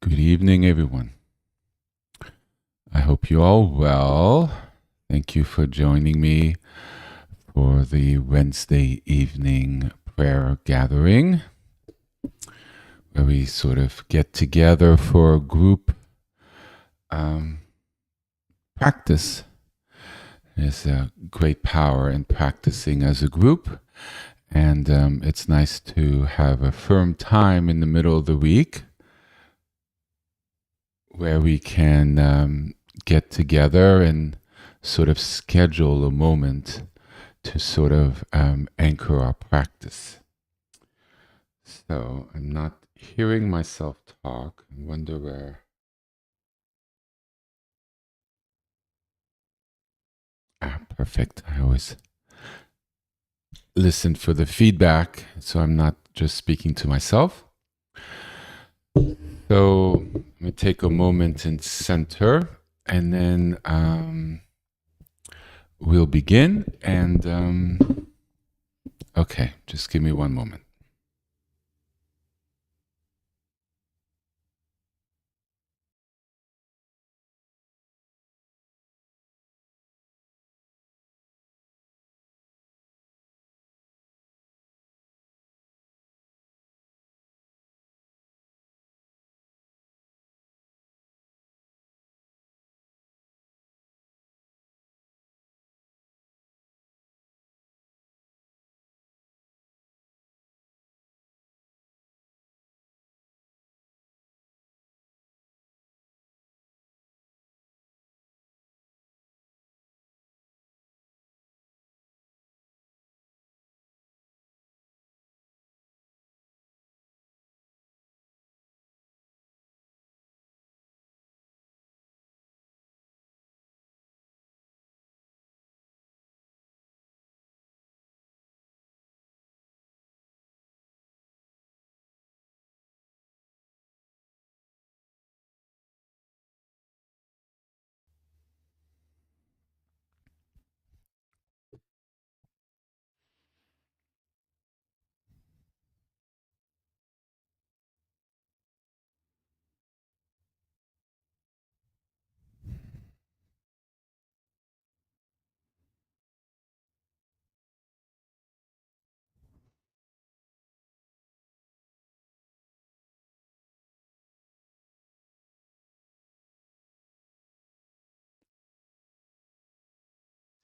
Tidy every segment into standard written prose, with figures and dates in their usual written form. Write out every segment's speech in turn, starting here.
Good evening, everyone. I hope you're all well. Thank you for joining me for the Wednesday evening prayer gathering, where we sort of get together for a group practice. There's a great power in practicing as a group, and it's nice to have a firm time in the middle of the week where we can get together and sort of schedule a moment to sort of anchor our practice. So I'm not hearing myself talk. I wonder where. Perfect. I always listen for the feedback, so I'm not just speaking to myself. So let me take a moment and center, and then we'll begin. And okay, just give me one moment.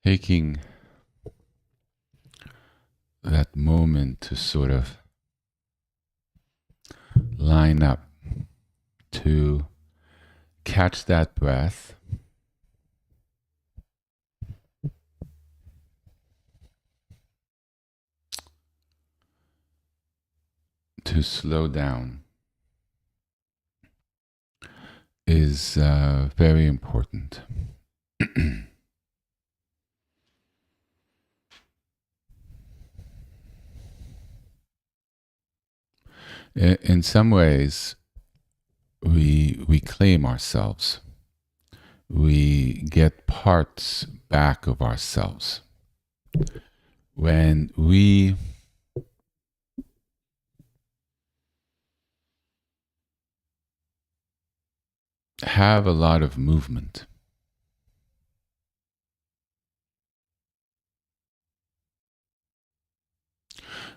Taking that moment to sort of line up, to catch that breath, to slow down is very important. In some ways, we claim ourselves. We get parts back of ourselves. When we have a lot of movement,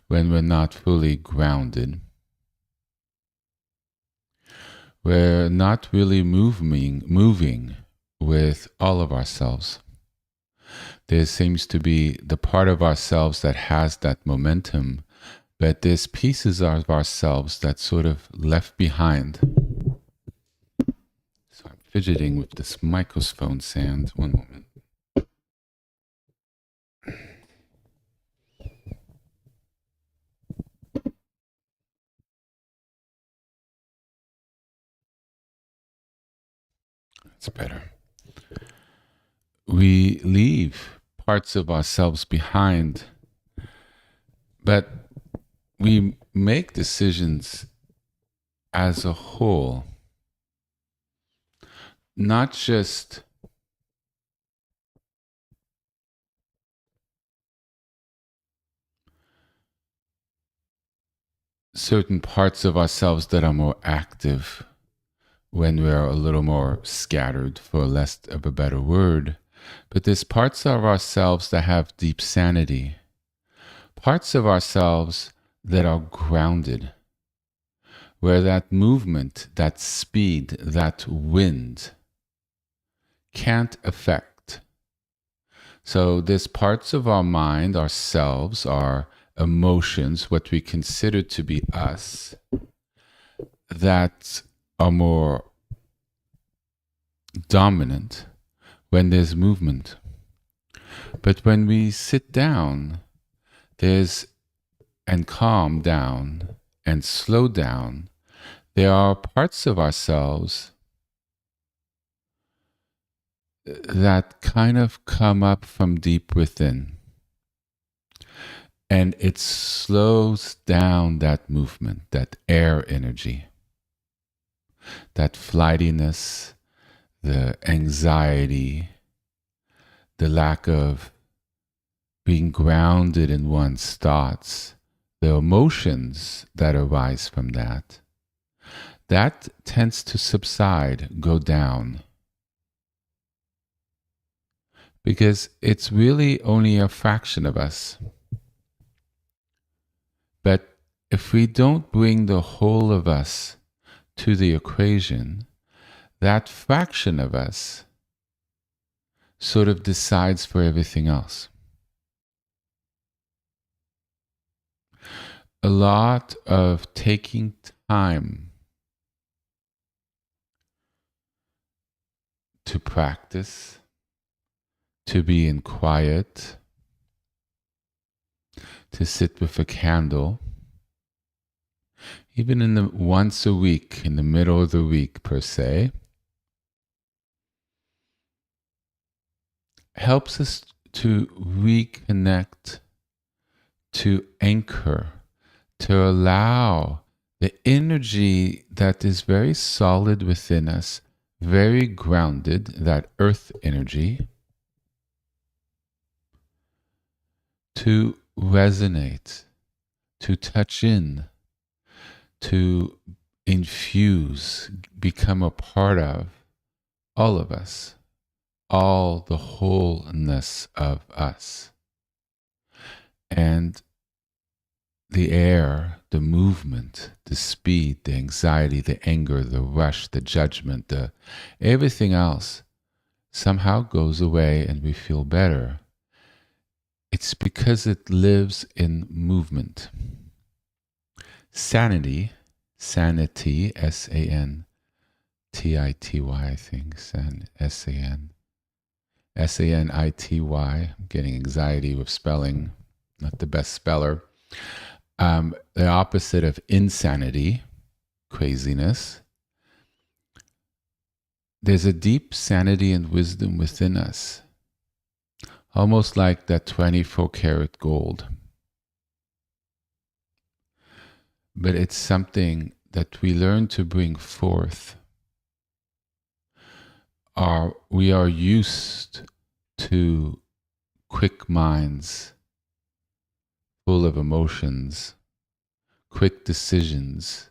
when we're not fully grounded, we're not really moving with all of ourselves. There seems to be the part of ourselves that has that momentum, but there's pieces of ourselves that's sort of left behind. So I'm fidgeting with this microphone stand. One moment. That's better. We leave parts of ourselves behind, but we make decisions as a whole, not just certain parts of ourselves that are more active, when we're a little more scattered, for less of a better word. But there's parts of ourselves that have deep sanity, parts of ourselves that are grounded, where that movement, that speed, that wind can't affect. So there's parts of our mind, ourselves, our emotions, what we consider to be us, that are more dominant when there's movement. But when we sit down, and calm down and slow down, there are parts of ourselves that kind of come up from deep within. And it slows down that movement, that air energy, that flightiness, the anxiety, the lack of being grounded in one's thoughts, the emotions that arise from that tends to subside, go down. Because it's really only a fraction of us. But if we don't bring the whole of us to the equation, that fraction of us sort of decides for everything else. A lot of taking time to practice, to be in quiet, to sit with a candle, even in the once a week, in the middle of the week per se, helps us to reconnect, to anchor, to allow the energy that is very solid within us, very grounded, that earth energy, to resonate, to touch in, to infuse, become a part of all of us, all the wholeness of us. And the air, the movement, the speed, the anxiety, the anger, the rush, the judgment, everything else somehow goes away and we feel better. It's because it lives in movement. Sanity, S-A-N-T-I-T-Y, I think, S-A-N-I-T-Y. I'm getting anxiety with spelling, not the best speller. The opposite of insanity, craziness. There's a deep sanity and wisdom within us, almost like that 24-karat gold. But it's something that we learn to bring forth. We are used to quick minds, full of emotions, quick decisions,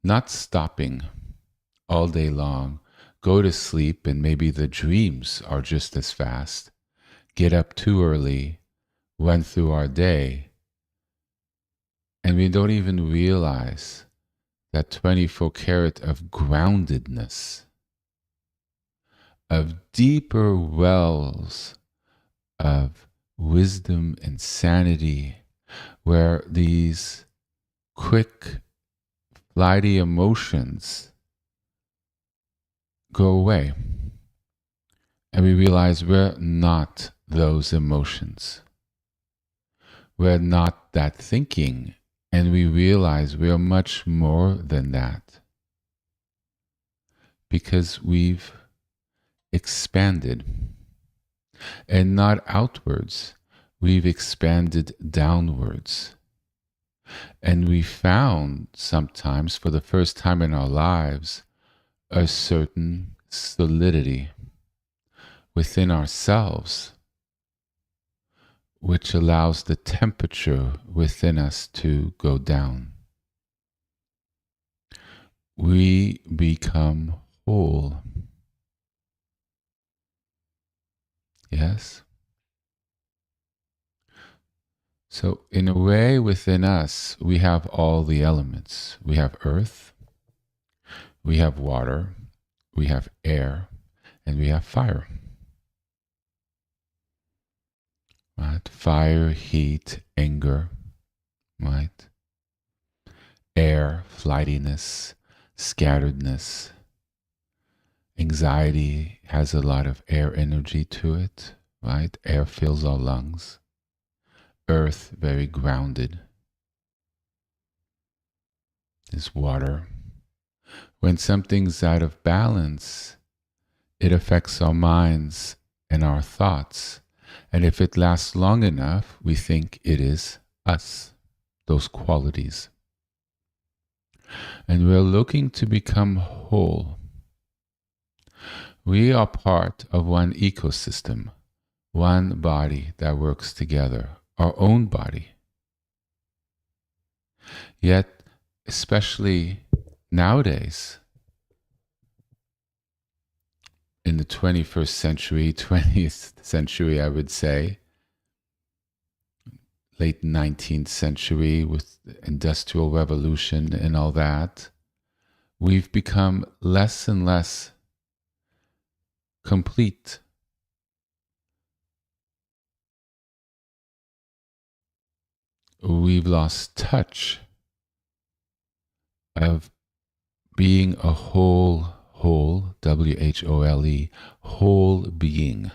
not stopping all day long, go to sleep and maybe the dreams are just as fast, get up too early, run through our day, and we don't even realize that 24 karat of groundedness, of deeper wells of wisdom and sanity, where these quick, flighty emotions go away. And we realize we're not those emotions. We're not that thinking. And we realize we're much more than that. Because we've expanded. And not outwards. We've expanded downwards. And we found sometimes, for the first time in our lives, a certain solidity within ourselves, which allows the temperature within us to go down. We become whole. Yes? So, in a way, within us, we have all the elements. We have earth, we have water, we have air, and we have fire. Right? Fire, heat, anger, right? Air, flightiness, scatteredness. Anxiety has a lot of air energy to it, right? Air fills our lungs. Earth, very grounded. Is water. When something's out of balance, it affects our minds and our thoughts. And if it lasts long enough, we think it is us, those qualities. And we're looking to become whole. We are part of one ecosystem, one body that works together, our own body. Yet, especially nowadays, in the 21st century, 20th century, I would say, late 19th century with the Industrial Revolution and all that, we've become less and less complete. We've lost touch of being a whole, W-H-O-L-E, whole being.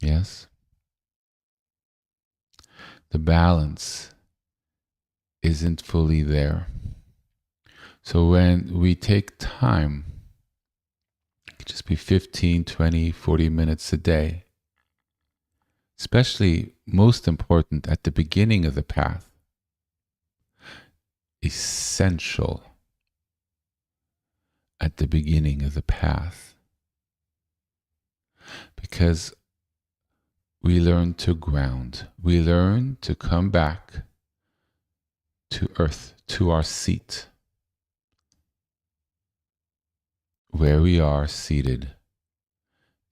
Yes? The balance isn't fully there. So when we take time, it could just be 15, 20, 40 minutes a day, especially most important at the beginning of the path, essential at the beginning of the path, because we learn to ground, we learn to come back to earth, to our seat, where we are seated,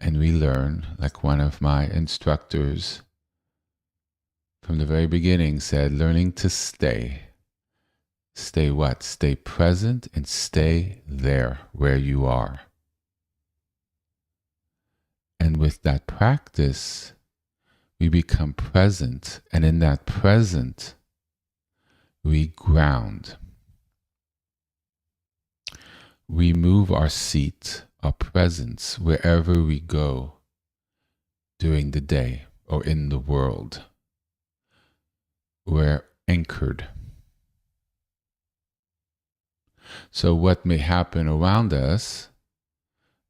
and we learn, like one of my instructors from the very beginning said, learning to stay. Stay what? Stay present and stay there where you are. And with that practice, we become present, and in that present, we ground. We move our seat, our presence, wherever we go during the day or in the world. We're anchored. So what may happen around us,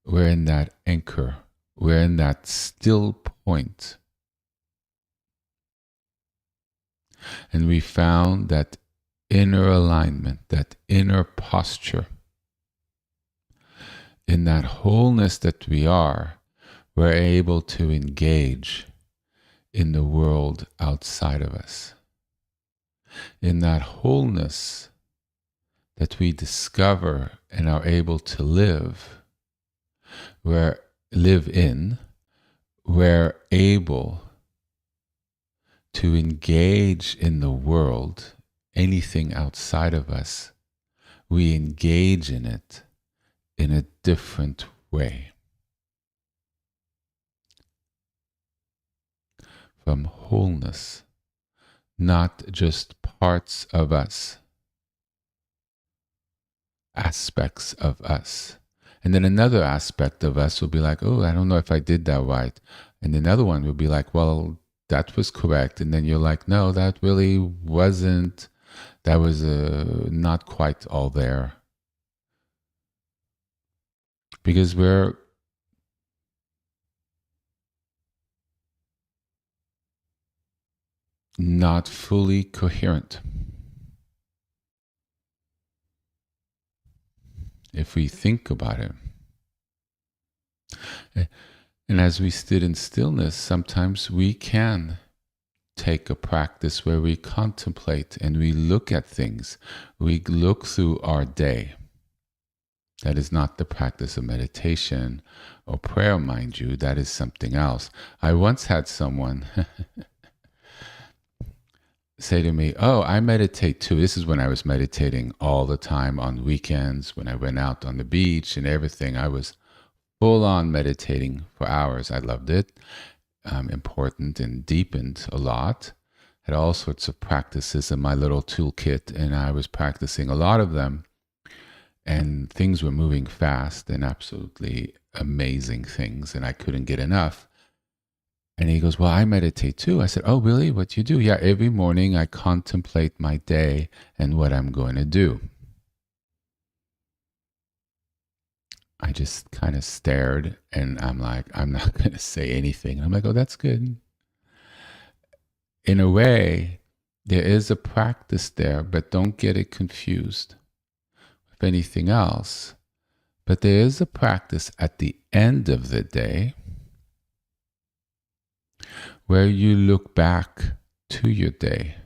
we're in that anchor. We're in that still point. And we found that inner alignment, that inner posture. In that wholeness that we are, we're able to engage in the world outside of us. In that wholeness that we discover and are able to live, we're able to engage in the world, anything outside of us, we engage in it in a different way. From wholeness, not just parts of us, aspects of us. And then another aspect of us will be like, oh, I don't know if I did that right. And another one will be like, well, that was correct. And then you're like, no, that really wasn't, that was not quite all there. Because we're not fully coherent. If we think about it. And as we sit in stillness, sometimes we can take a practice where we contemplate and we look at things. We look through our day. That is not the practice of meditation or prayer, mind you. That is something else. I once had someone say to me, "Oh, I meditate too." This is when I was meditating all the time on weekends, when I went out on the beach and everything. I was full on meditating for hours. I loved it. Important and deepened a lot. Had all sorts of practices in my little toolkit, and I was practicing a lot of them. And things were moving fast and absolutely amazing things, and I couldn't get enough. And he goes, "Well, I meditate too." I said, "Oh, really? What do you do?" "Yeah, every morning I contemplate my day and what I'm going to do." I just kind of stared, and I'm like, I'm not going to say anything. I'm like, "Oh, that's good." In a way, there is a practice there, but don't get it confused with anything else. But there is a practice at the end of the day where you look back to your day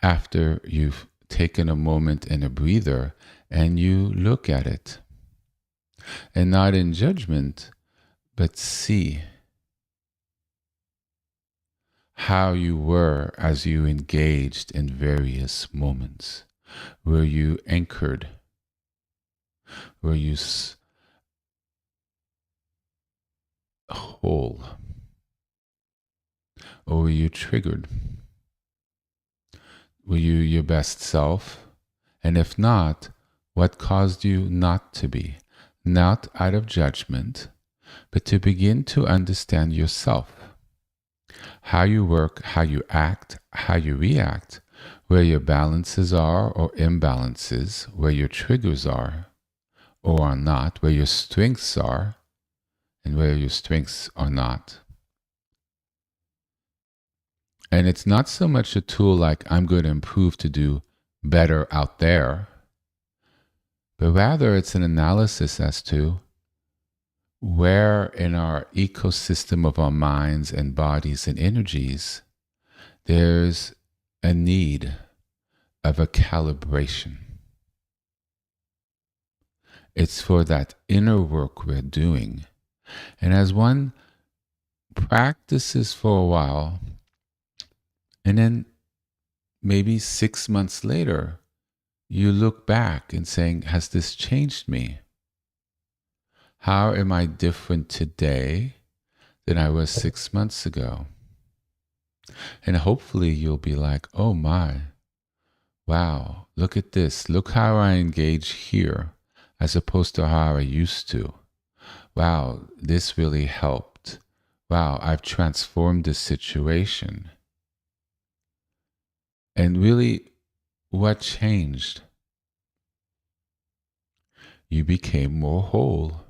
after you've taken a moment and a breather, and you look at it. And not in judgment, but see how you were as you engaged in various moments. Were you anchored? Were you whole? Or were you triggered? Were you your best self? And if not, what caused you not to be? Not out of judgment, but to begin to understand yourself. How you work, how you act, how you react, where your balances are or imbalances, where your triggers are or are not, where your strengths are and where your strengths are not. And it's not so much a tool like I'm going to improve to do better out there, but rather it's an analysis as to where in our ecosystem of our minds and bodies and energies, there's a need of a calibration. It's for that inner work we're doing. And as one practices for a while, and then maybe 6 months later, you look back and saying, has this changed me? How am I different today than I was 6 months ago? And hopefully you'll be like, oh my, wow, look at this. Look how I engage here as opposed to how I used to. Wow, this really helped. Wow, I've transformed this situation. And really, what changed? You became more whole.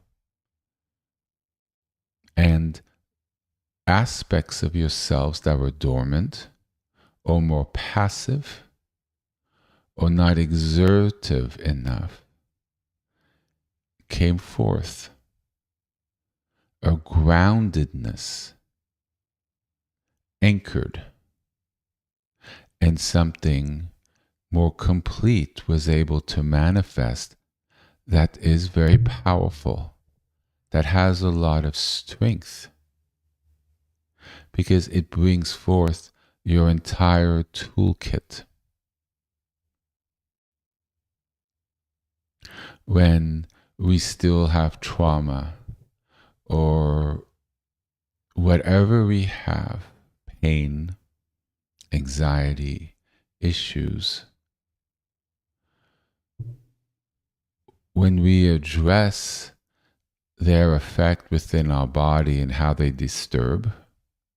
And aspects of yourselves that were dormant or more passive or not exertive enough came forth. A groundedness, anchored, and something more complete was able to manifest that is very powerful, that has a lot of strength, because it brings forth your entire toolkit. When we still have trauma or whatever we have, pain, anxiety, issues, when we address their effect within our body and how they disturb,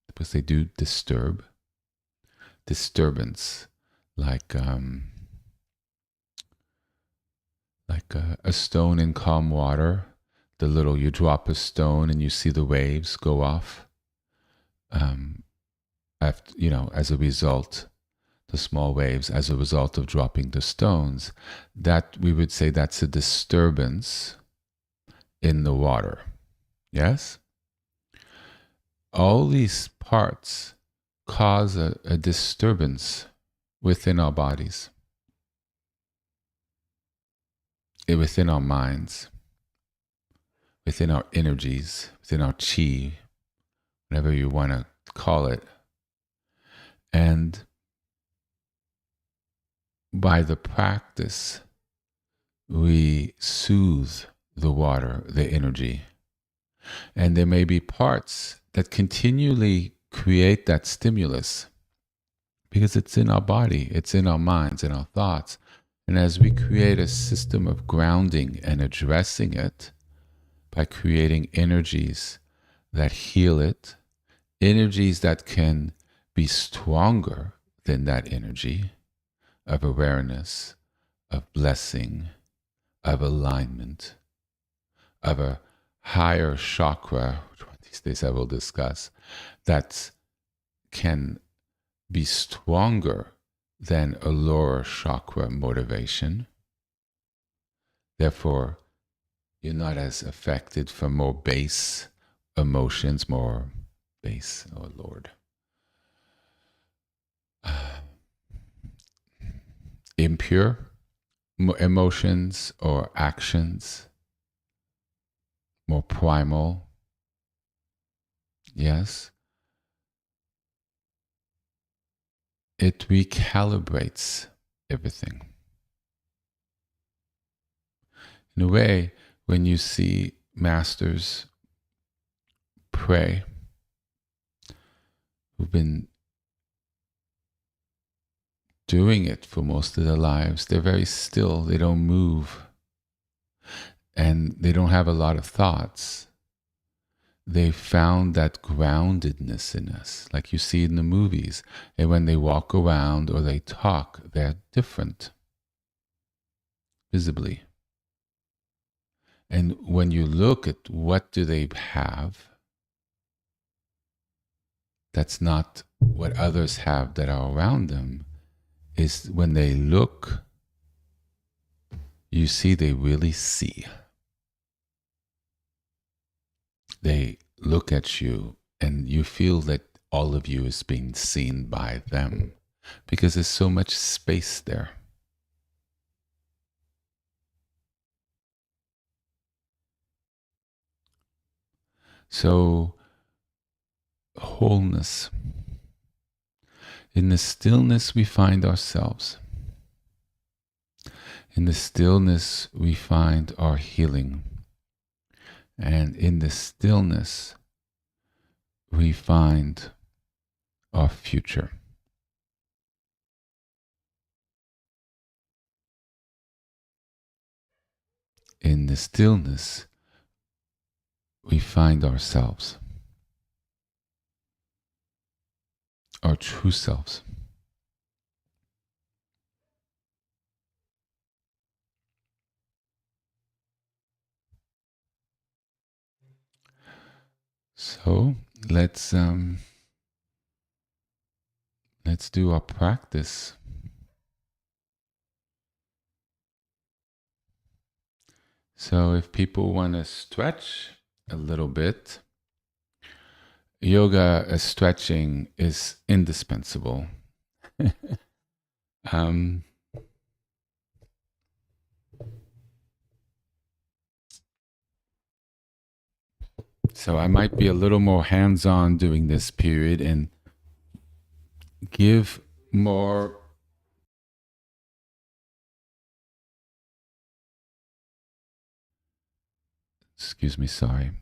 because they do disturb, disturbance, like a stone in calm water. You drop a stone and you see the waves go off. As a result, the small waves, as a result of dropping the stones, that we would say that's a disturbance in the water. Yes? All these parts cause a disturbance within our bodies, within our minds, within our energies, within our chi, whatever you want to call it. And by the practice, we soothe the water, the energy. And there may be parts that continually create that stimulus because it's in our body, it's in our minds, in our thoughts. And as we create a system of grounding and addressing it by creating energies that heal it, energies that can be stronger than that energy of awareness, of blessing, of alignment, of a higher chakra, which one of these days I will discuss, that can be stronger than a lower chakra motivation. Therefore, you're not as affected from more base emotions, more base, oh Lord, impure emotions or actions, more primal. Yes. It recalibrates everything. In a way, when you see masters pray, who've been doing it for most of their lives, they're very still, they don't move, and they don't have a lot of thoughts. They found that groundedness in us, like you see in the movies. And when they walk around or they talk, they're different, visibly. And when you look at what do they have, that's not what others have that are around them, is when they look, you see they really see. They look at you and you feel that all of you is being seen by them because there's so much space there. So, wholeness. In the stillness, we find ourselves. In the stillness, we find our healing. And in the stillness, we find our future. In the stillness, we find ourselves, our true selves. So let's do our practice. So if people want to stretch a little bit, yoga stretching is indispensable. So I might be a little more hands-on during this period and give more sorry.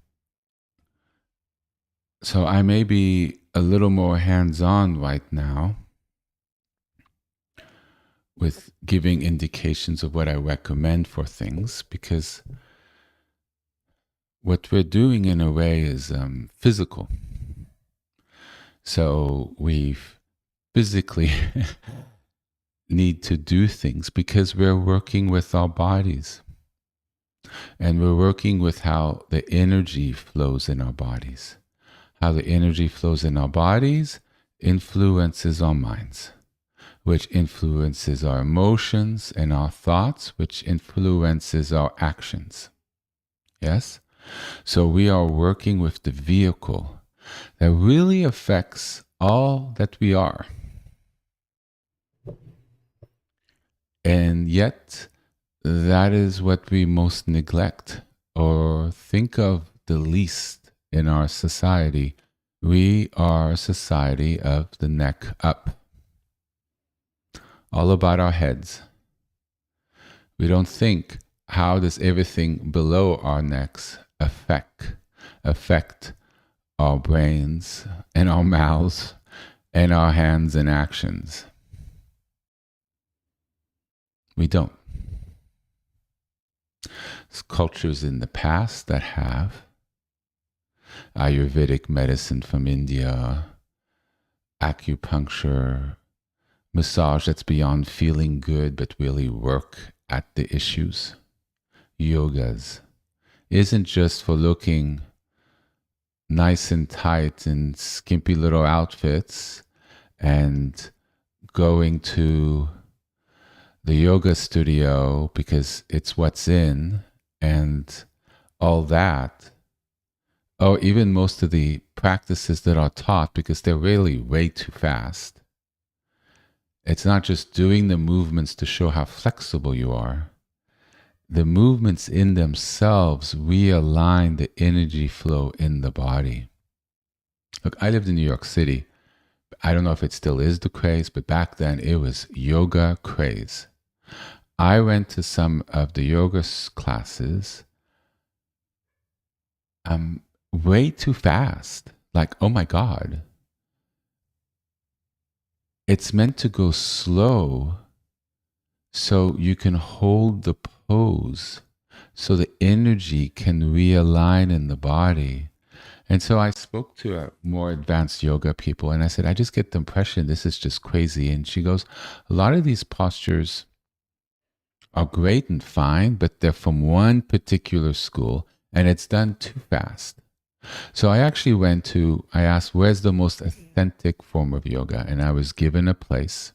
So I may be a little more hands-on right now with giving indications of what I recommend for things, because what we're doing in a way is physical. So we physically need to do things because we're working with our bodies. And we're working with how the energy flows in our bodies. How the energy flows in our bodies influences our minds, which influences our emotions and our thoughts, which influences our actions. Yes? So we are working with the vehicle that really affects all that we are. And yet, that is what we most neglect or think of the least in our society. We are a society of the neck up, all about our heads. We don't think, how does everything below our necks affect our brains and our mouths and our hands and actions? We don't. There's cultures in the past that have. Ayurvedic medicine from India, acupuncture, massage that's beyond feeling good but really work at the issues. Yogas isn't just for looking nice and tight in skimpy little outfits and going to the yoga studio because it's what's in and all that. Or even most of the practices that are taught, because they're really way too fast. It's not just doing the movements to show how flexible you are. The movements in themselves realign the energy flow in the body. Look, I lived in New York City. I don't know if it still is the craze, but back then it was yoga craze. I went to some of the yoga classes way too fast. Like, oh my God. It's meant to go slow so you can hold the pose, so the energy can realign in the body. And so I spoke to more advanced yoga people and I said, I just get the impression this is just crazy. And she goes, a lot of these postures are great and fine, but they're from one particular school and it's done too fast. So I actually I asked, where's the most authentic form of yoga? And I was given a place.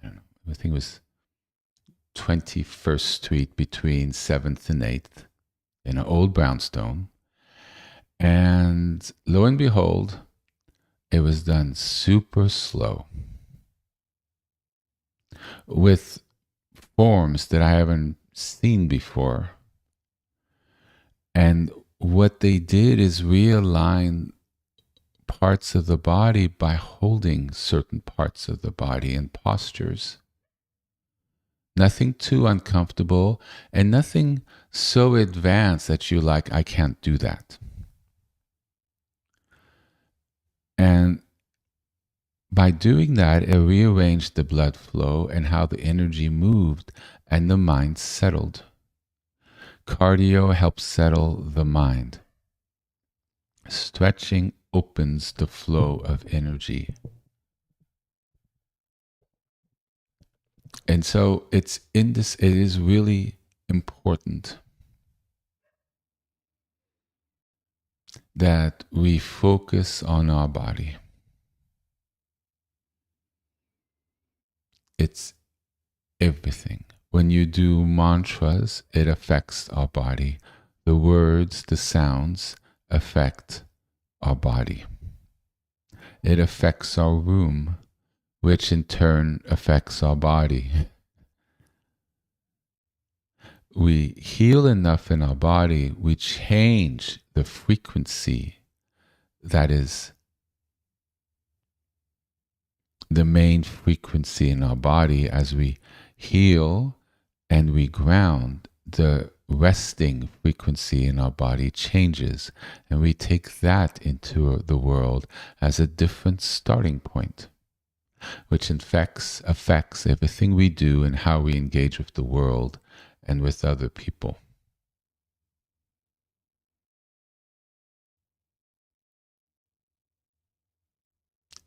I don't know, I think it was 21st Street between 7th and 8th in an old brownstone. And lo and behold, it was done super slow with forms that I haven't seen before. And what they did is realign parts of the body by holding certain parts of the body in postures. Nothing too uncomfortable and nothing so advanced that you're like, I can't do that. And by doing that, it rearranged the blood flow and how the energy moved and the mind settled. Cardio helps settle the mind. Stretching opens the flow of energy. And so it is really important that we focus on our body. It's everything. When you do mantras, it affects our body. The words, the sounds affect our body. It affects our room, which in turn affects our body. We heal enough in our body, we change the frequency that is the main frequency in our body. As we heal and we ground, the resting frequency in our body changes, and we take that into the world as a different starting point, which affects everything we do and how we engage with the world and with other people.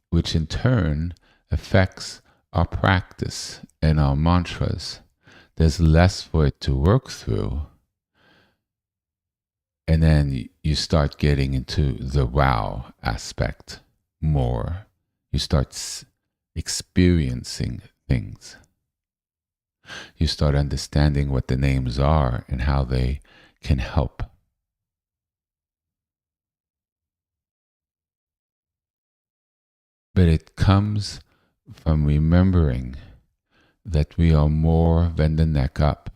Which in turn affects our practice and our mantras. There's less for it to work through. And then you start getting into the wow aspect more. You start experiencing things. You start understanding what the names are and how they can help. But it comes from remembering that we are more than the neck up.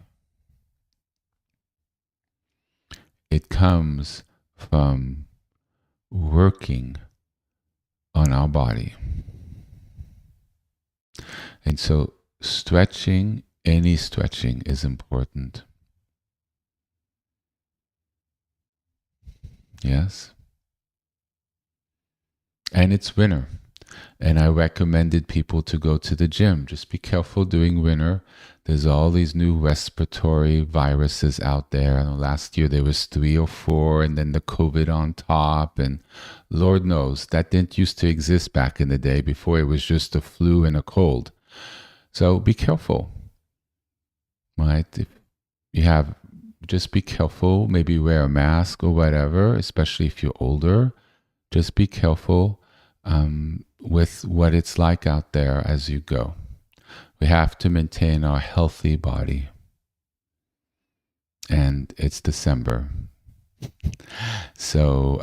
It comes from working on our body. And so stretching, any stretching is important. Yes? And it's winter. And I recommended people to go to the gym. Just be careful during winter. There's all these new respiratory viruses out there. And last year there was 3 or 4, and then the COVID on top. And Lord knows that didn't used to exist back in the day. Before, it was just a flu and a cold. So be careful, right? If you have, just be careful. Maybe wear a mask or whatever, especially if you're older. Just be careful with what it's like out there as you go. We have to maintain our healthy body. And it's December. So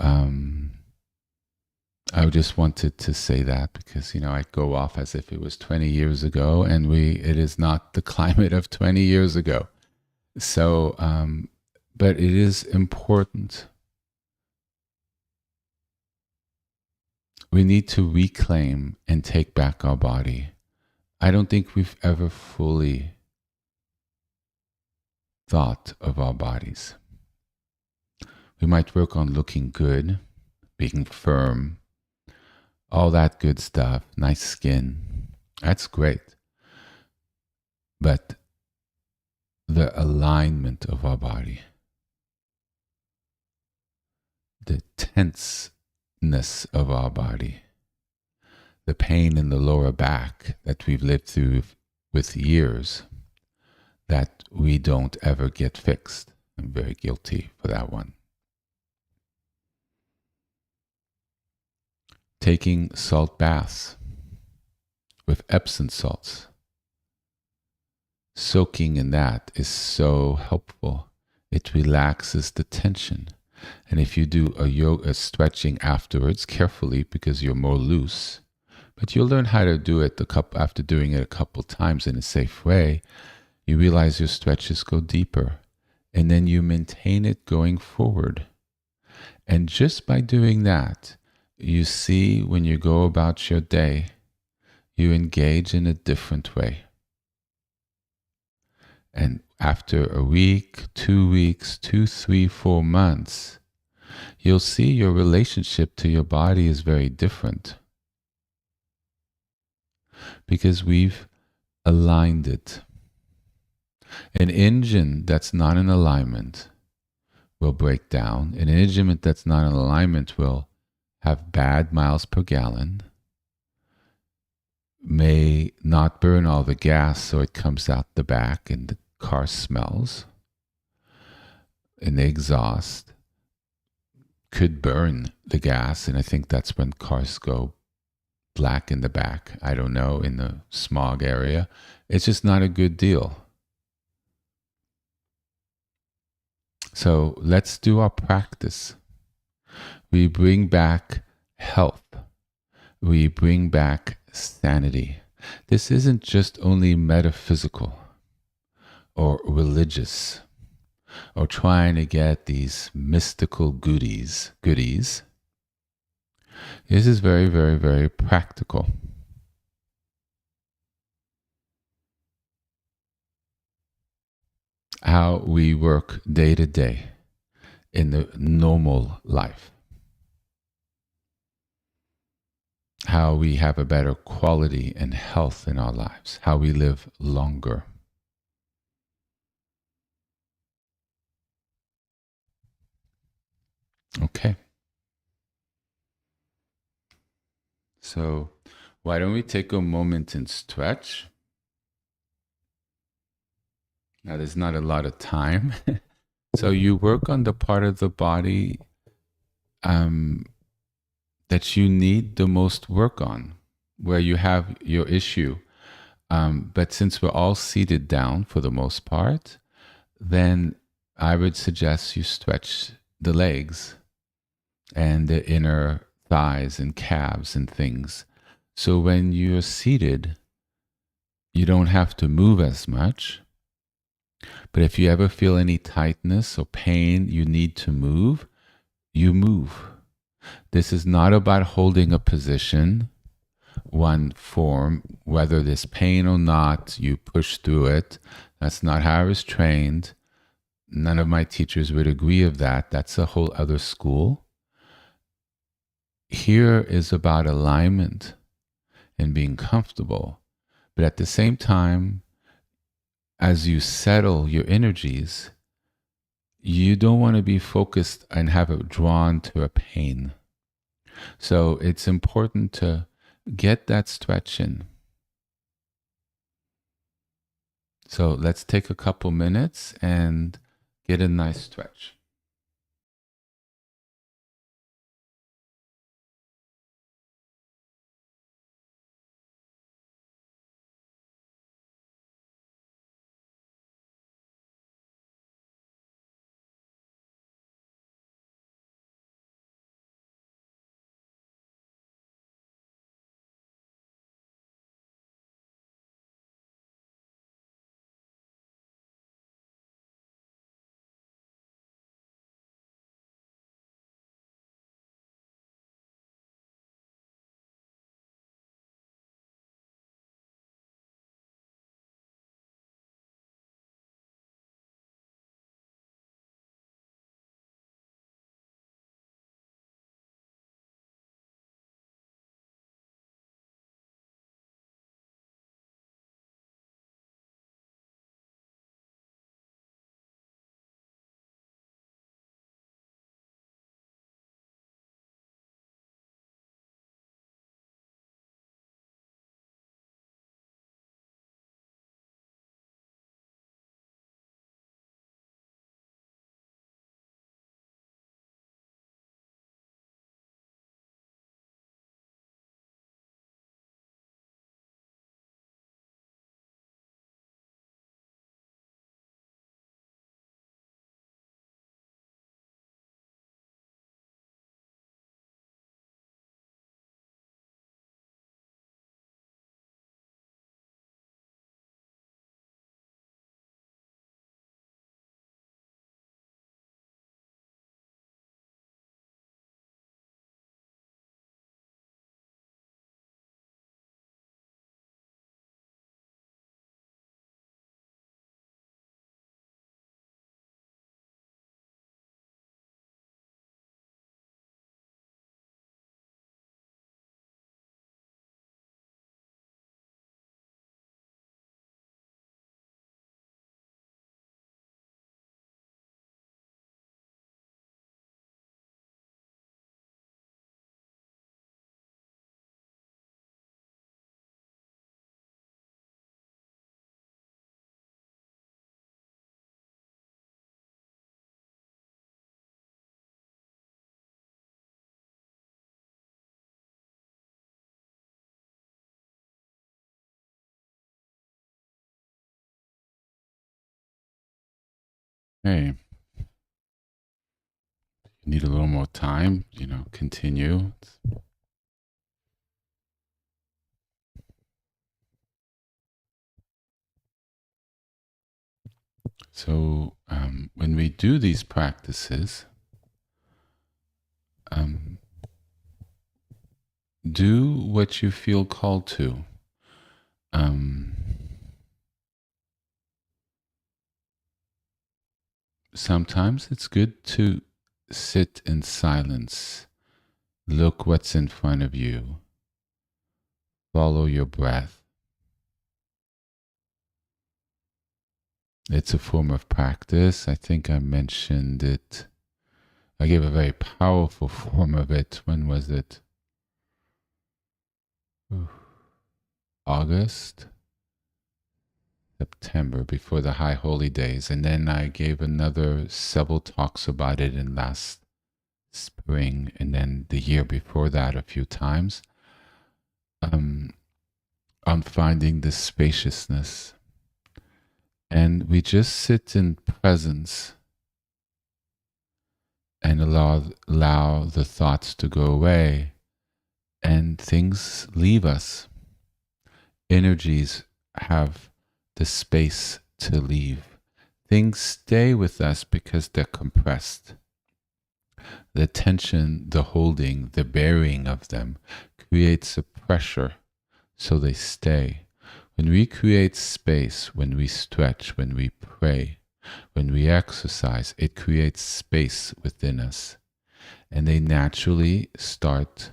I just wanted to say that because, I go off as if it was 20 years ago, and it is not the climate of 20 years ago. So, but it is important. We need to reclaim and take back our body. I don't think we've ever fully thought of our bodies. We might work on looking good, being firm, all that good stuff, nice skin. That's great. But the alignment of our body, the tenseness of our body, the pain in the lower back that we've lived through with years, that we don't ever get fixed. I'm very guilty for that one. Taking salt baths with Epsom salts, soaking in that is so helpful. It relaxes the tension. And if you do a stretching afterwards, carefully, because you're more loose, but you'll learn how to do it after doing it a couple times in a safe way, you realize your stretches go deeper, and then you maintain it going forward. And just by doing that, you see when you go about your day, you engage in a different way. And after a week, 2 weeks, 2, 3, 4 months, you'll see your relationship to your body is very different. Because we've aligned it. An engine that's not in alignment will break down. An engine that's not in alignment will have bad miles per gallon, may not burn all the gas so it comes out the back and the car smells, and the exhaust could burn the gas, and I think that's when cars go black in the back. I don't know, in the smog area. It's just not a good deal. So let's do our practice. We bring back health. We bring back sanity. This isn't just only metaphysical or religious or trying to get these mystical goodies. This is very, very, very practical. How we work day to day in the normal life. How we have a better quality and health in our lives. How we live longer. Okay. So why don't we take a moment and stretch? Now, there's not a lot of time. So you work on the part of the body that you need the most work on, where you have your issue. But since we're all seated down for the most part, then I would suggest you stretch the legs and the inner thighs and calves and things So when you're seated, you don't have to move as much. But if you ever feel any tightness or pain, you need to move, you move. This is not about holding a position, one form, whether there's pain or not, you push through it. That's not how I was trained. None of my teachers would agree of that. That's a whole other school. Here is about alignment and being comfortable. But at the same time, as you settle your energies, you don't want to be focused and have it drawn to a pain. So it's important to get that stretch in. So let's take a couple minutes and get a nice stretch. Hey, you need a little more time, continue. So when we do these practices, do what you feel called to. Sometimes it's good to sit in silence, look what's in front of you, follow your breath. It's a form of practice. I think I mentioned it. I gave a very powerful form of it. When was it? August, September, before the High Holy Days. And then I gave another several talks about it in last spring, and then the year before that a few times, on finding this spaciousness. And we just sit in presence and allow the thoughts to go away and things leave us. Energies have the space to leave. Things stay with us because they're compressed. The tension, the holding, the burying of them creates a pressure, so they stay. When we create space, when we stretch, when we pray, when we exercise, it creates space within us. And they naturally start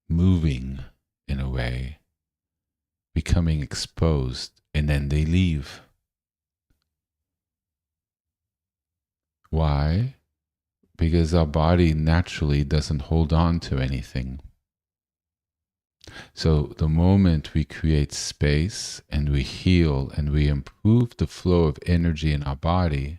moving in a way, becoming exposed, and then they leave. Why? Because our body naturally doesn't hold on to anything. So the moment we create space and we heal and we improve the flow of energy in our body,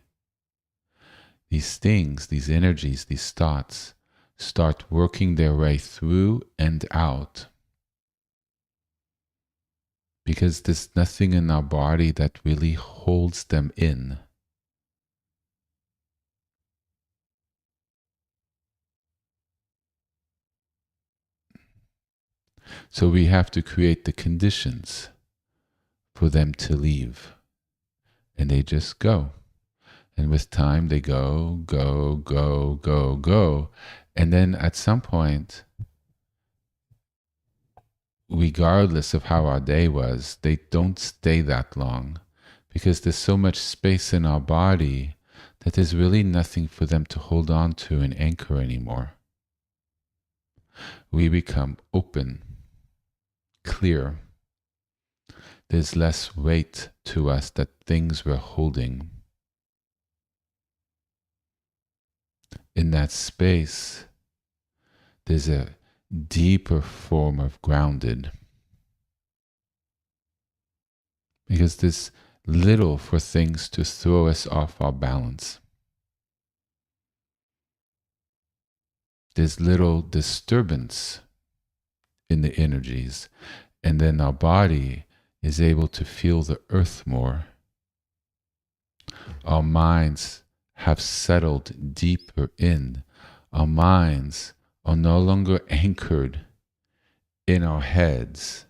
these things, these energies, these thoughts start working their way through and out. Because there's nothing in our body that really holds them in. So we have to create the conditions for them to leave. And they just go. And with time, they go, go, go, go, go. And then at some point, regardless of how our day was, they don't stay that long because there's so much space in our body that there's really nothing for them to hold on to and anchor anymore. We become open, clear. There's less weight to us that things we're holding. In that space, there's a deeper form of grounded. Because there's little for things to throw us off our balance. There's little disturbance in the energies, and then our body is able to feel the earth more. Our minds have settled deeper in. Our minds are no longer anchored in our heads.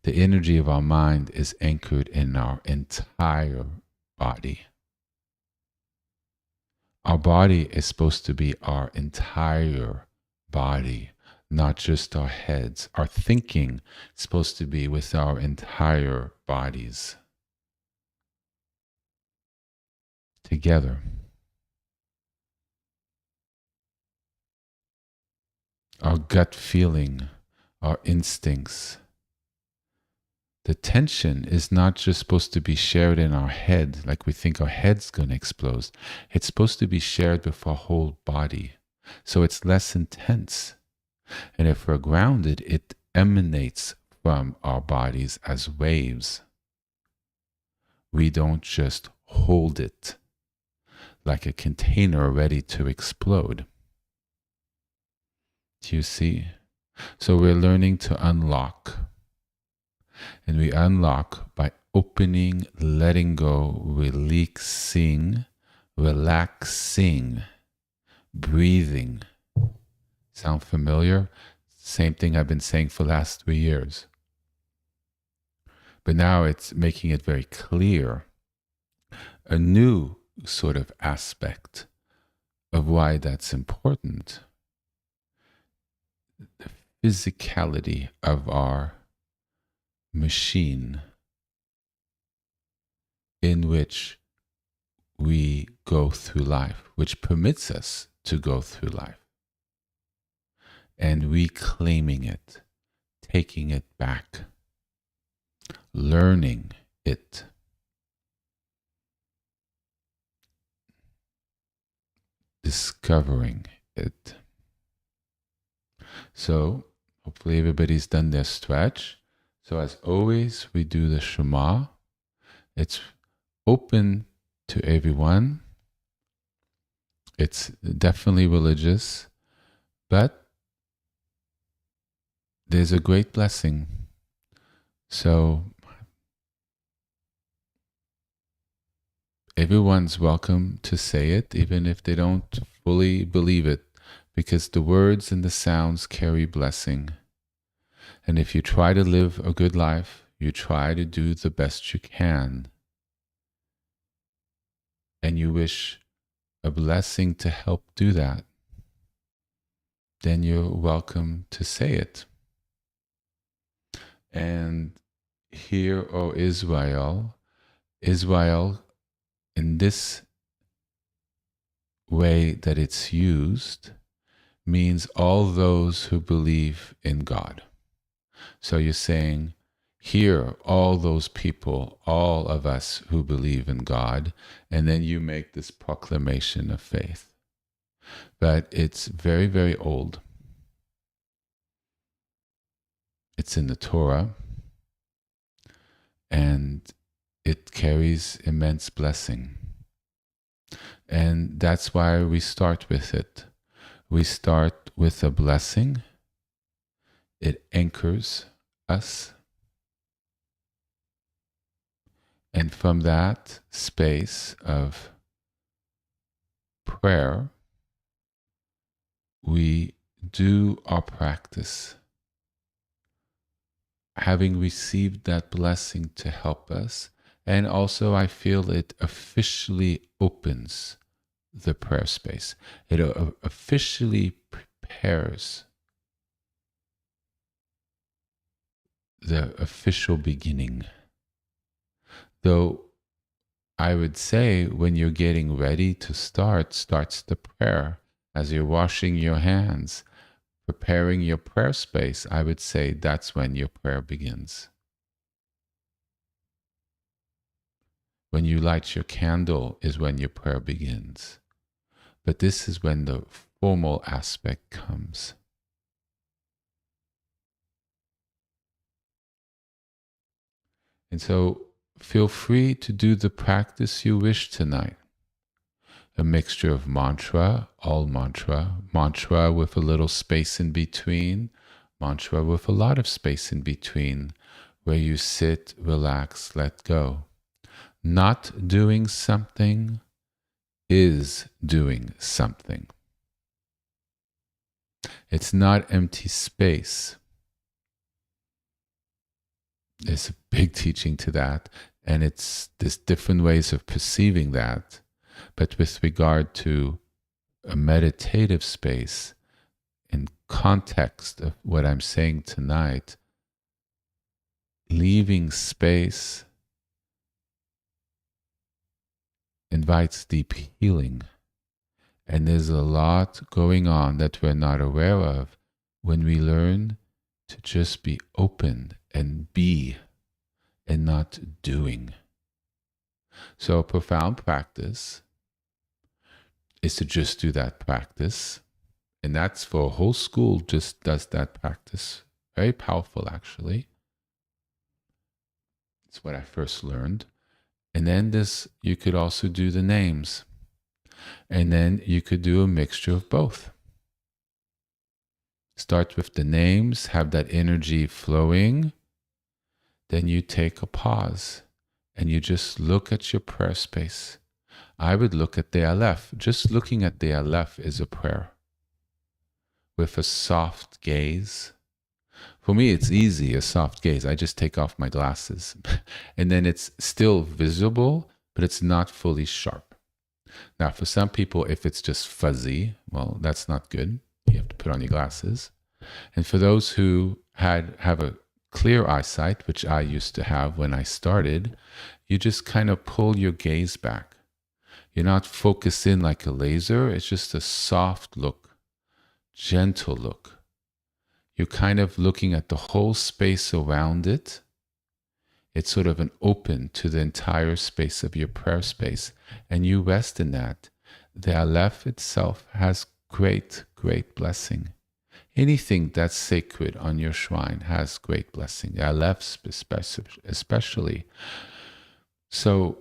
The energy of our mind is anchored in our entire body. Our body is supposed to be our entire body, not just our heads. Our thinking is supposed to be with our entire bodies together. Our gut feeling, our instincts. The tension is not just supposed to be shared in our head, like we think our head's going to explode. It's supposed to be shared with our whole body, so it's less intense. And if we're grounded, it emanates from our bodies as waves. We don't just hold it like a container ready to explode. Do you see? So we're learning to unlock. And we unlock by opening, letting go, relaxing, breathing. Sound familiar? Same thing I've been saying for the last 3 years. But now it's making it very clear. A new sort of aspect of why that's important. The physicality of our machine in which we go through life, which permits us to go through life, and reclaiming it, taking it back, learning it, discovering it. So hopefully everybody's done their stretch. So as always, we do the Shema. It's open to everyone. It's definitely religious, but there's a great blessing. So everyone's welcome to say it, even if they don't fully believe it, because the words and the sounds carry blessing. And if you try to live a good life, you try to do the best you can, and you wish a blessing to help do that, then you're welcome to say it. And hear, O Israel, Israel, in this way that it's used, means all those who believe in God. So you're saying, hear all those people, all of us who believe in God, and then you make this proclamation of faith. But it's very, very old. It's in the Torah, and it carries immense blessing. And that's why we start with it. We start with a blessing. It anchors us. And from that space of prayer, we do our practice. Having received that blessing to help us, and also I feel it officially opens the prayer space. It officially prepares the official beginning. Though I would say when you're getting ready to starts the prayer. As you're washing your hands, preparing your prayer space, I would say that's when your prayer begins. When you light your candle is when your prayer begins. But this is when the formal aspect comes. And so feel free to do the practice you wish tonight. A mixture of mantra, all mantra, mantra with a little space in between, mantra with a lot of space in between, where you sit, relax, let go. Not doing something is doing something. It's not empty space. There's a big teaching to that, and there's different ways of perceiving that. But with regard to a meditative space, in context of what I'm saying tonight, leaving space invites deep healing. And there's a lot going on that we're not aware of when we learn to just be open and be and not doing. So a profound practice is to just do that practice. And that's for a whole school, just does that practice. Very powerful, actually. It's what I first learned. And then you could also do the names. And then you could do a mixture of both. Start with the names, have that energy flowing. Then you take a pause and you just look at your prayer space. I would look at the Aleph. Just looking at the Aleph is a prayer. With a soft gaze. For me, it's easy, a soft gaze. I just take off my glasses. And then it's still visible, but it's not fully sharp. Now, for some people, if it's just fuzzy, well, that's not good. You have to put on your glasses. And for those who have a clear eyesight, which I used to have when I started, you just kind of pull your gaze back. You're not focused in like a laser. It's just a soft look, gentle look. You're kind of looking at the whole space around it. It's sort of an open to the entire space of your prayer space. And you rest in that. The Aleph itself has great, great blessing. Anything that's sacred on your shrine has great blessing. The Aleph especially. So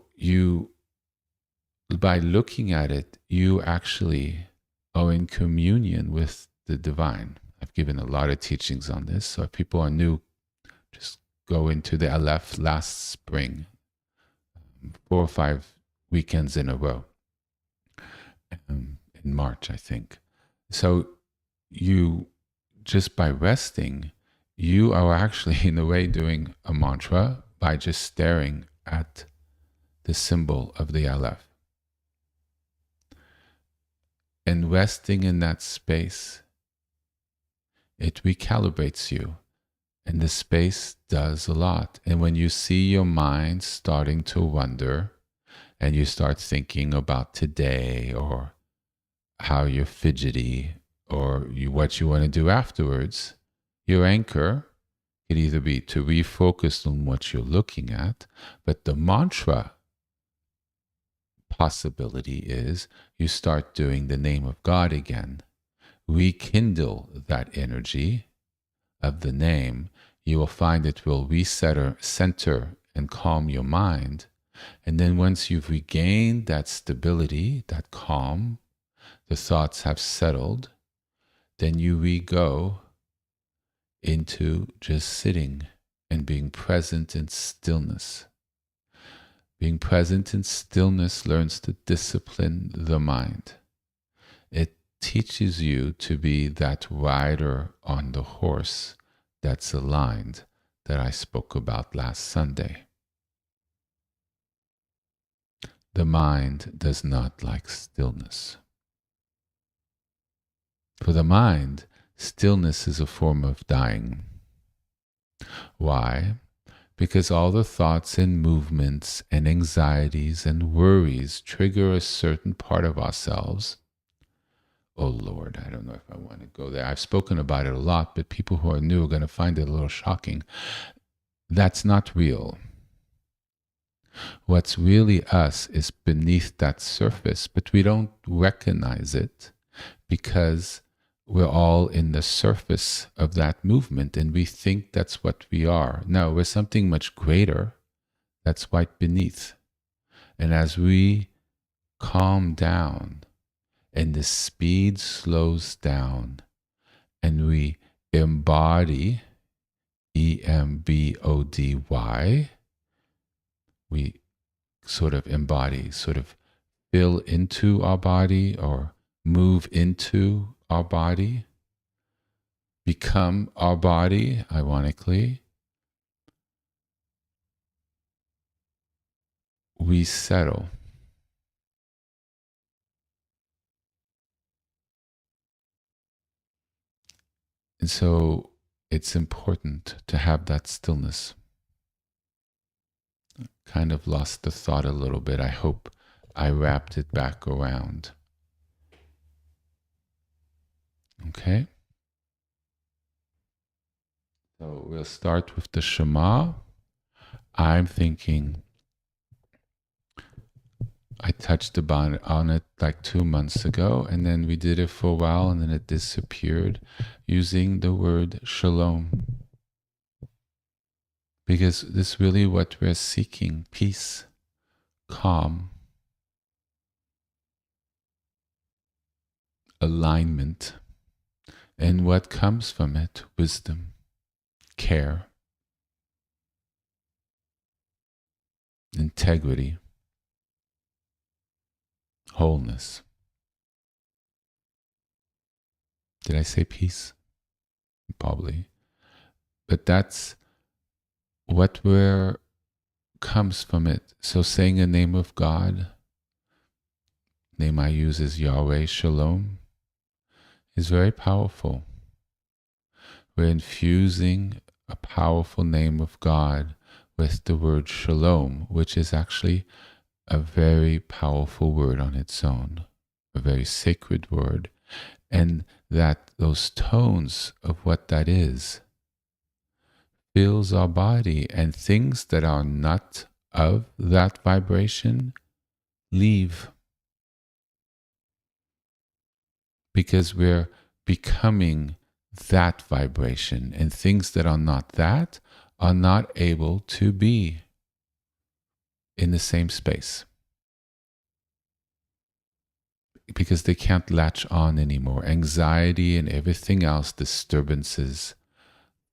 by looking at it, you actually are in communion with the divine. I've given a lot of teachings on this. So if people are new, just go into the Aleph last spring, 4 or 5 weekends in a row, in March, I think. So you, just by resting, you are actually in a way doing a mantra by just staring at the symbol of the Aleph. And resting in that space, it recalibrates you. And the space does a lot. And when you see your mind starting to wander, and you start thinking about today or how you're fidgety or what you want to do afterwards, your anchor could either be to refocus on what you're looking at, but the mantra possibility is you start doing the name of God again. Rekindle that energy of the name. You will find it will reset, center, and calm your mind. And then once you've regained that stability, that calm, the thoughts have settled, then you re-go into just sitting and being present in stillness. Being present in stillness learns to discipline the mind. It teaches you to be that rider on the horse that's aligned that I spoke about last Sunday. The mind does not like stillness. For the mind, stillness is a form of dying. Why? Because all the thoughts and movements and anxieties and worries trigger a certain part of ourselves. Oh Lord, I don't know if I want to go there. I've spoken about it a lot, but people who are new are going to find it a little shocking. That's not real. What's really us is beneath that surface, but we don't recognize it because we're all in the surface of that movement and we think that's what we are. No, we're something much greater that's right beneath. And as we calm down and the speed slows down and we embody, E-M-B-O-D-Y, we sort of embody, sort of fill into our body or move into our body, become our body, ironically, we settle. And so it's important to have that stillness. Kind of lost the thought a little bit. I hope I wrapped it back around. Okay? So we'll start with the Shema. I'm thinking, I touched on it like 2 months ago, and then we did it for a while, and then it disappeared, using the word Shalom. Because this is really what we're seeking, peace, calm, alignment, and what comes from it, wisdom, care, integrity, wholeness. Did I say peace? Probably. But that's what comes from it. So saying the name of God, name I use is Yahweh Shalom, is very powerful. We're infusing a powerful name of God with the word Shalom, which is actually a very powerful word on its own, a very sacred word, and that those tones of what that is fills our body, and things that are not of that vibration leave, because we're becoming that vibration, and things that are not that are not able to be in the same space because they can't latch on anymore. Anxiety and everything else, disturbances,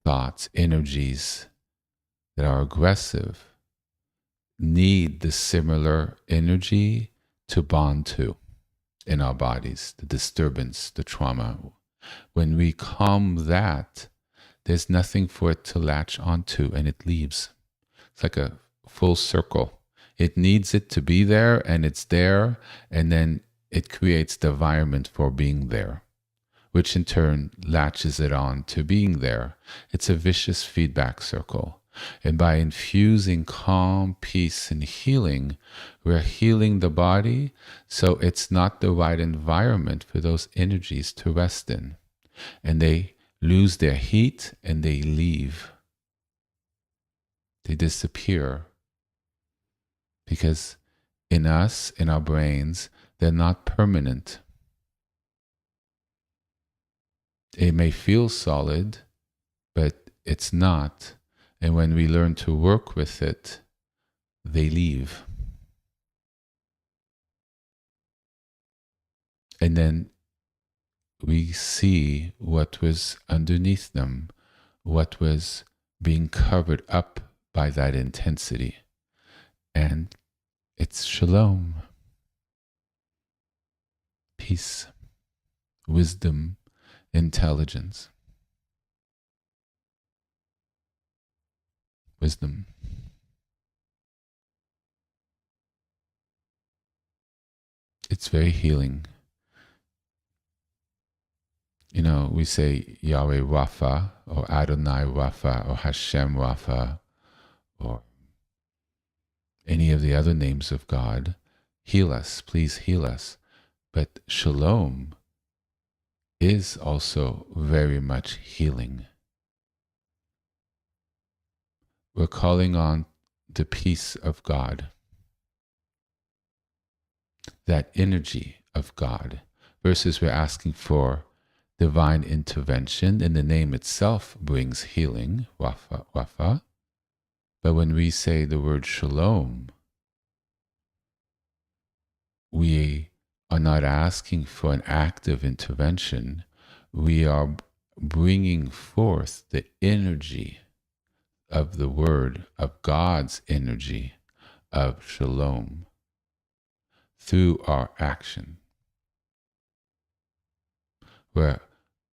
thoughts, energies that are aggressive need the similar energy to bond to in our bodies, the disturbance, the trauma. When we calm that, there's nothing for it to latch onto, and it leaves. It's like a full circle. It needs it to be there, and it's there, and then it creates the environment for being there, which in turn latches it on to being there. It's a vicious feedback circle. And by infusing calm, peace, and healing, we're healing the body, so it's not the right environment for those energies to rest in. And they lose their heat and they leave. They disappear. Because in us, in our brains, they're not permanent. It may feel solid, but it's not. And when we learn to work with it, they leave. And then we see what was underneath them, what was being covered up by that intensity. And it's shalom, peace, wisdom, intelligence. Wisdom. It's very healing. You know, we say Yahweh Rapha, or Adonai Rapha, or Hashem Rapha, or any of the other names of God. Heal us, please heal us. But shalom is also very much healing. We're calling on the peace of God, that energy of God, versus we're asking for divine intervention, and the name itself brings healing, Wafa, Wafa. But when we say the word shalom, we are not asking for an active intervention. We are bringing forth the energy of the word, of God's energy, of shalom, through our action. We're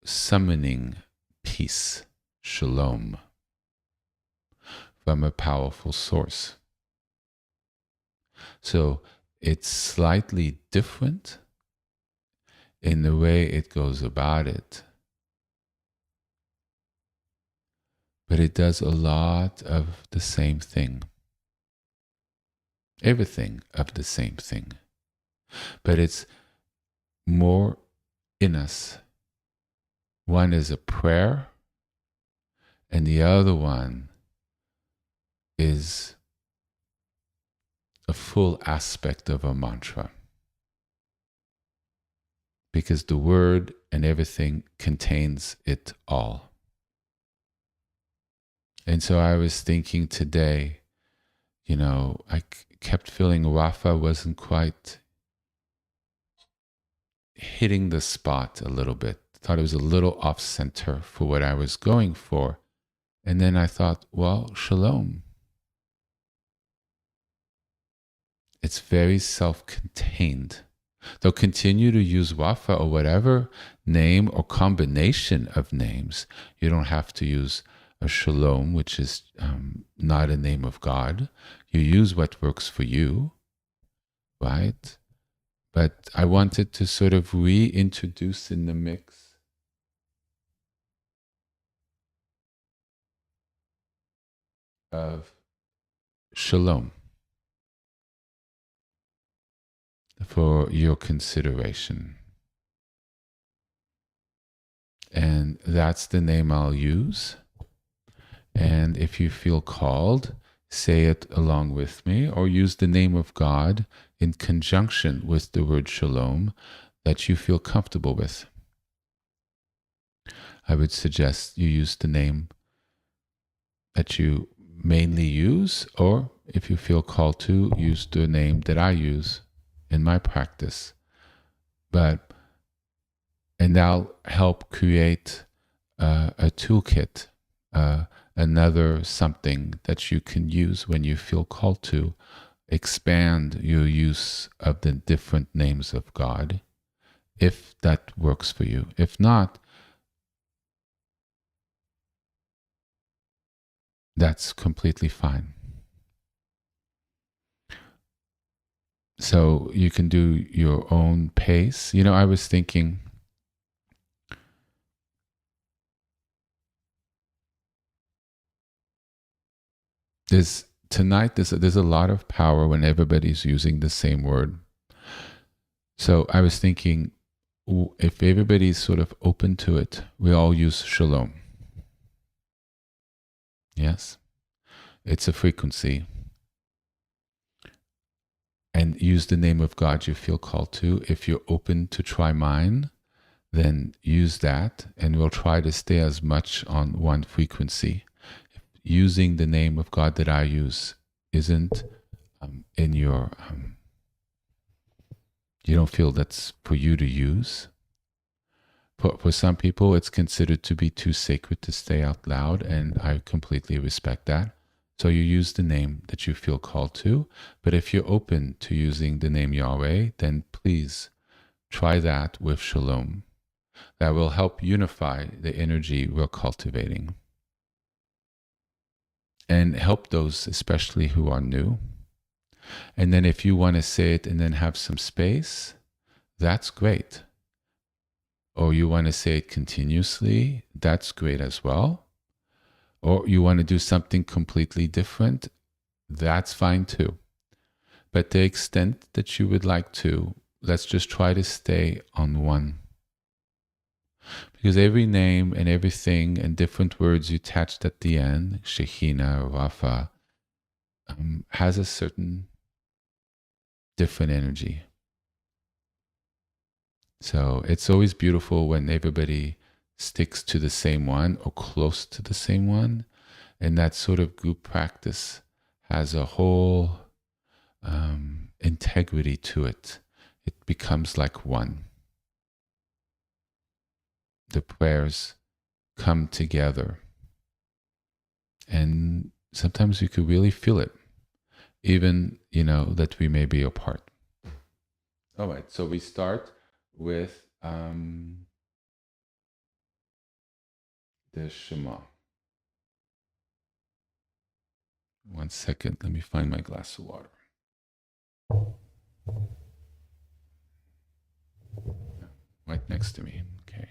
summoning peace, shalom, from a powerful source. So it's slightly different in the way it goes about it, but it does a lot of the same thing. Everything of the same thing. But it's more in us. One is a prayer, and the other one is a full aspect of a mantra. Because the word and everything contains it all. And so I was thinking today, you know, I kept feeling Rafa wasn't quite hitting the spot a little bit. Thought it was a little off center for what I was going for. And then I thought, well, shalom. It's very self-contained. They'll continue to use Wafa or whatever name or combination of names. You don't have to use a shalom, which is not a name of God. You use what works for you, right? But I wanted to sort of reintroduce in the mix of shalom for your consideration. And that's the name I'll use. And if you feel called, say it along with me, or use the name of God in conjunction with the word shalom that you feel comfortable with. I would suggest you use the name that you mainly use, or if you feel called to, use the name that I use in my practice. And that'll help create a toolkit, another something that you can use when you feel called to expand your use of the different names of God, if that works for you. If not, that's completely fine. So you can do your own pace. I was thinking, there's a lot of power when everybody's using the same word. So I was thinking, if everybody's sort of open to it, we all use shalom. Yes? It's a frequency. And use the name of God you feel called to. If you're open to try mine, then use that, and we'll try to stay as much on one frequency. Using the name of God that I use isn't in your, you don't feel that's for you to use. For some people, it's considered to be too sacred to say out loud, and I completely respect that. So you use the name that you feel called to, but if you're open to using the name Yahweh, then please try that with Shalom. That will help unify the energy we're cultivating and help those especially who are new. And then if you want to say it and then have some space, that's great. Or you want to say it continuously, that's great as well. Or you want to do something completely different, that's fine too. But the extent that you would like to, let's just try to stay on one. Because every name and everything and different words you attached at the end, Shekhinah, Rafa, has a certain different energy. So it's always beautiful when everybody sticks to the same one or close to the same one. And that sort of group practice has a whole integrity to it. It becomes like one. The prayers come together. And sometimes you could really feel it, even, that we may be apart. All right, so we start with the Shema. One second, let me find my glass of water. Right next to me, okay.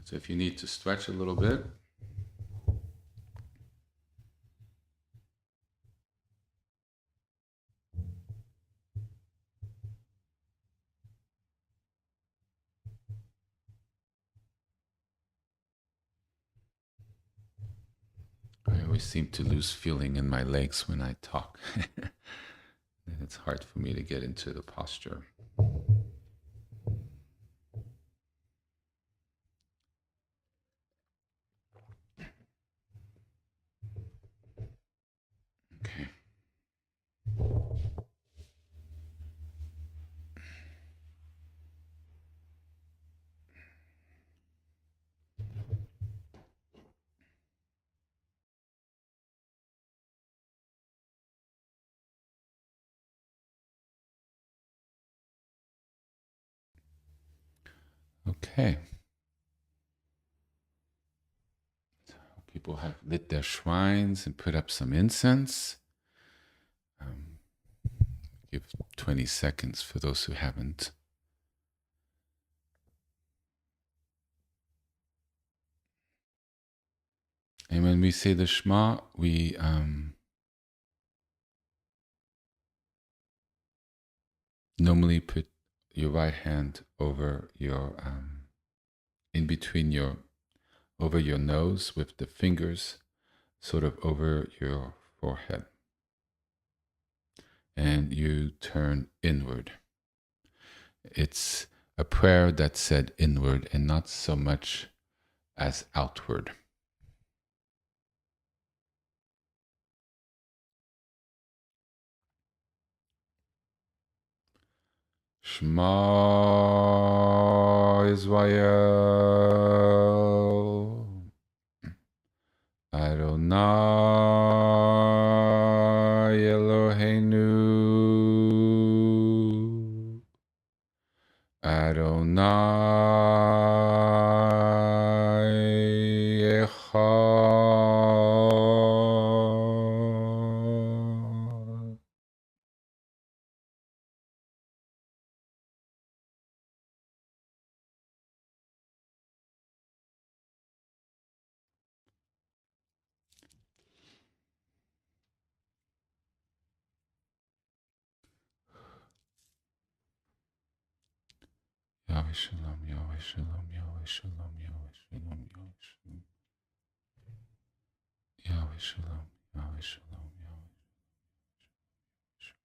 So if you need to stretch a little bit, I always seem to lose feeling in my legs when I talk. And it's hard for me to get into the posture. Okay. Okay. People have lit their shrines and put up some incense. Give 20 seconds for those who haven't. And when we say the Shema, we normally put your right hand over your, in between over your nose with the fingers sort of over your forehead. And you turn inward. It's a prayer that's said inward and not so much as outward. Shema Israel, Adonai Eloheinu, Adonai Shalom, Yahweh Shalom, Yahweh Shalom, Yahweh Shalom, Yahweh Shalom. Yahweh Shalom, Yahweh Shalom, Yahweh Shalom.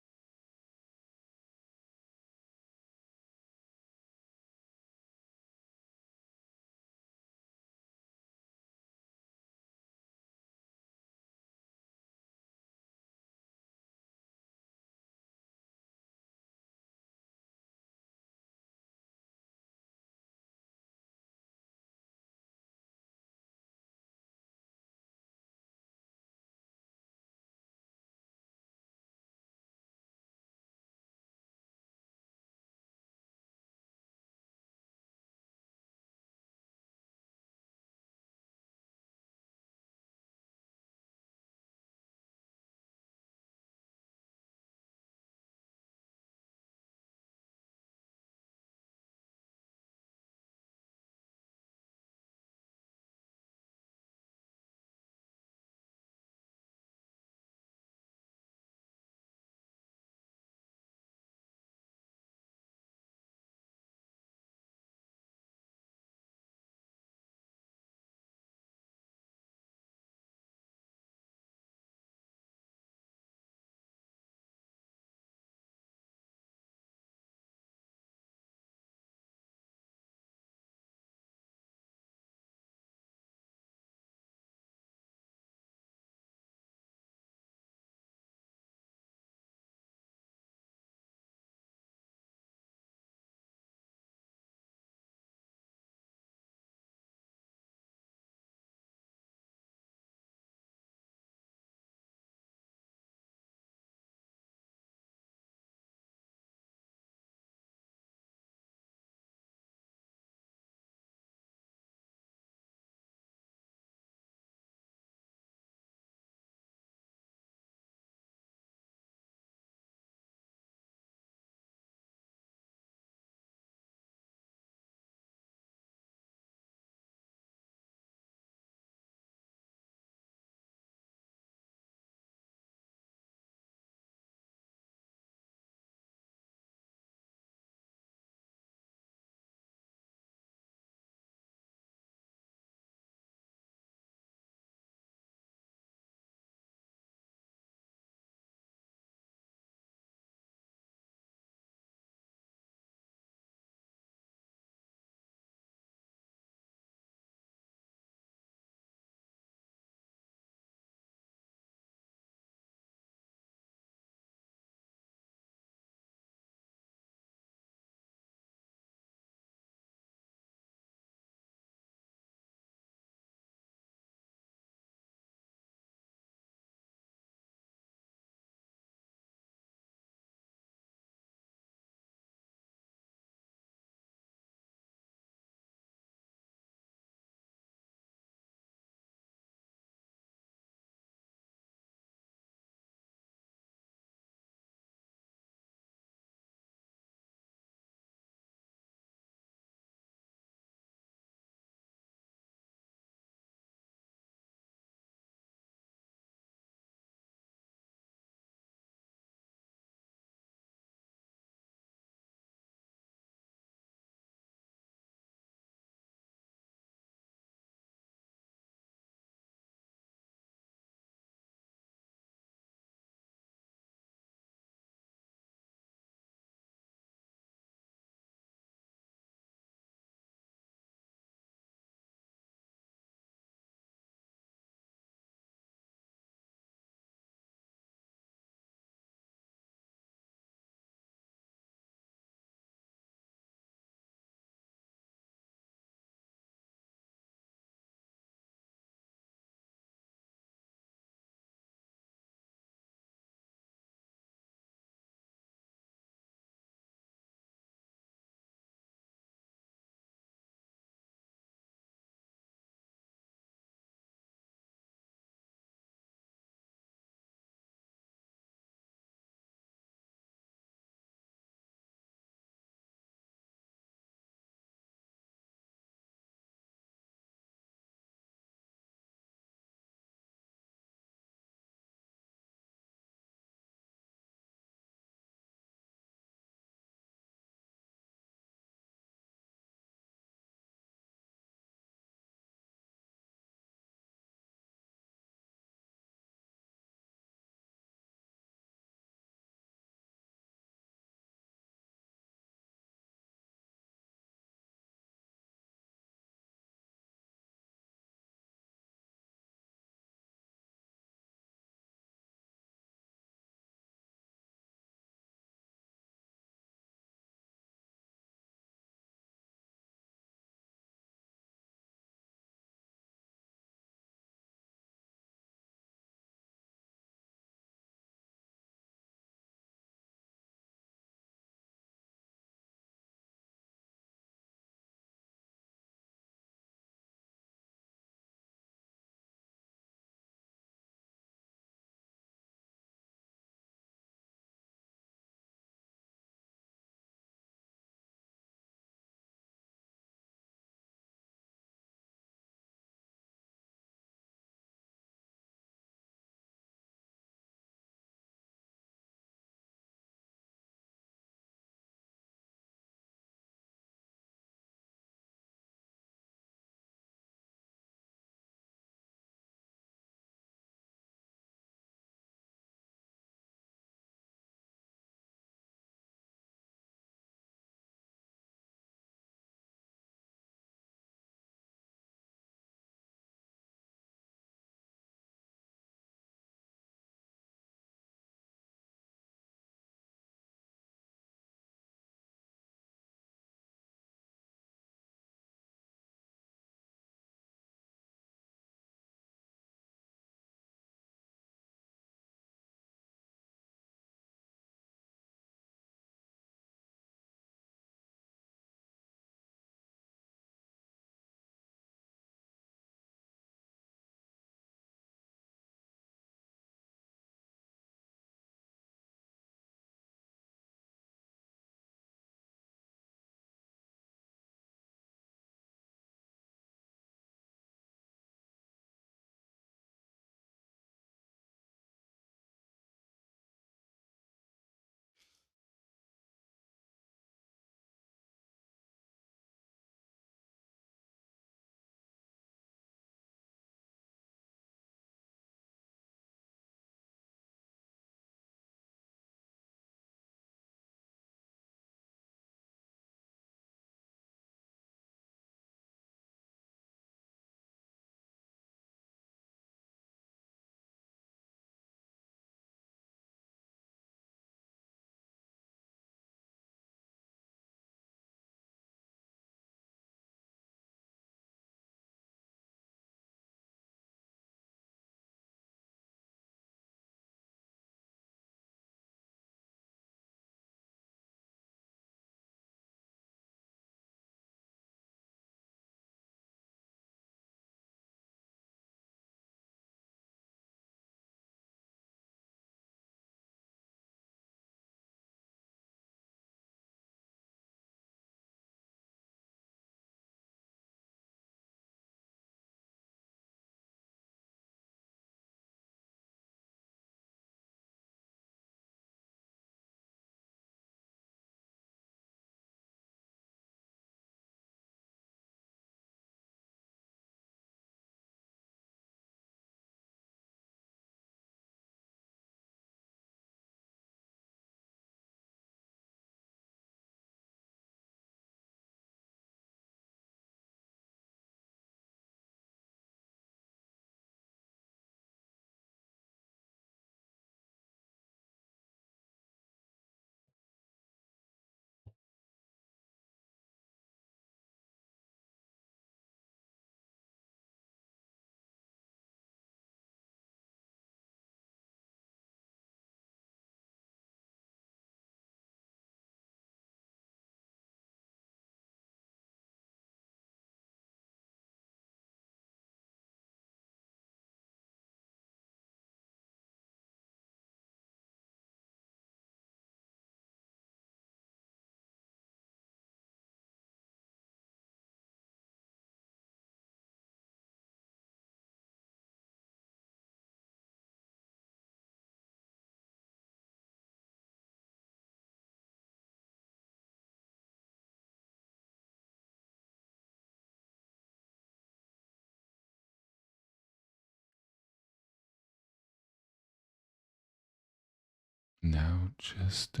now just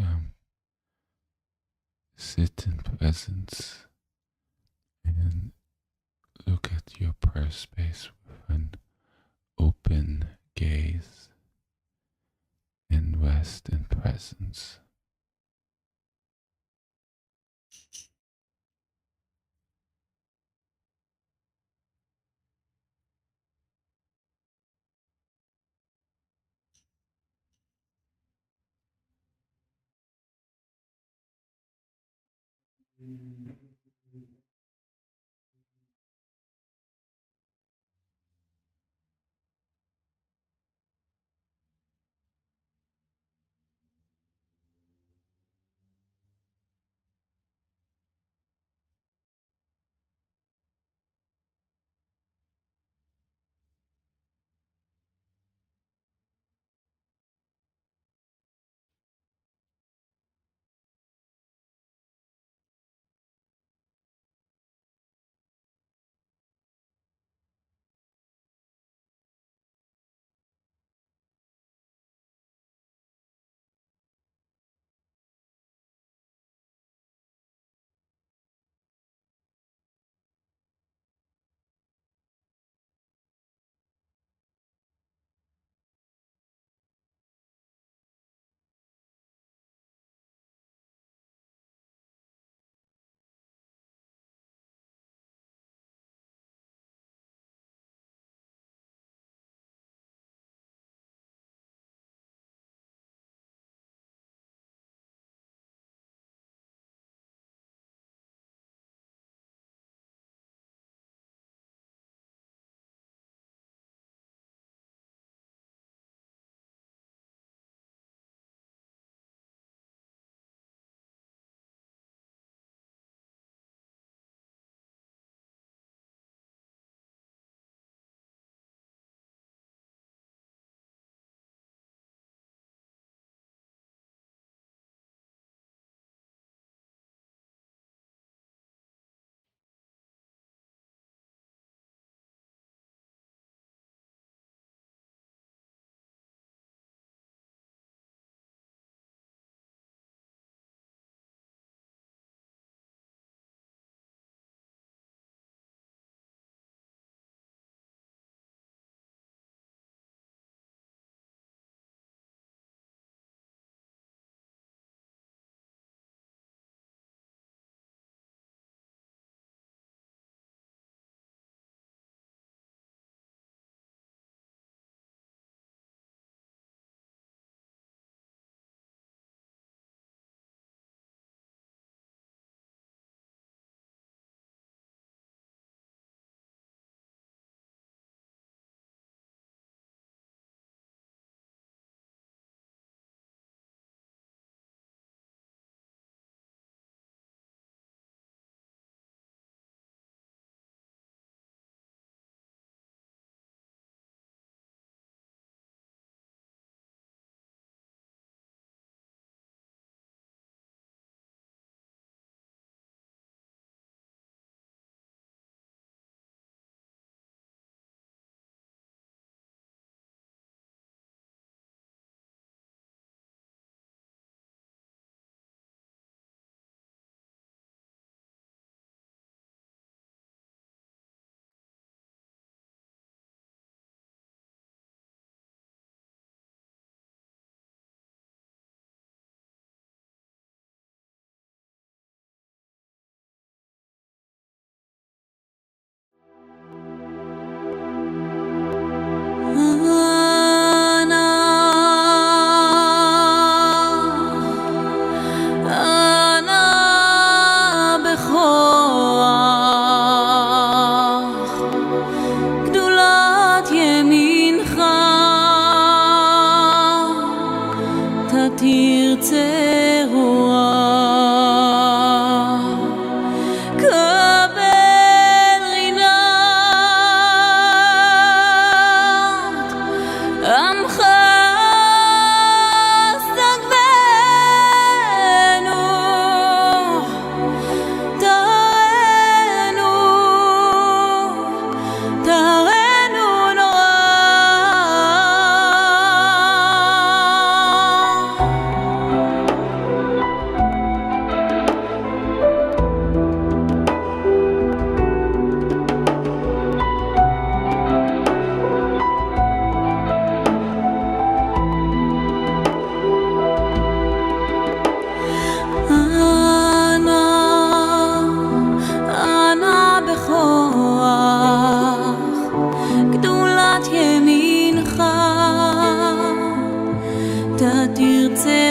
sit in presence and look at your prayer space with an open gaze and rest in presence.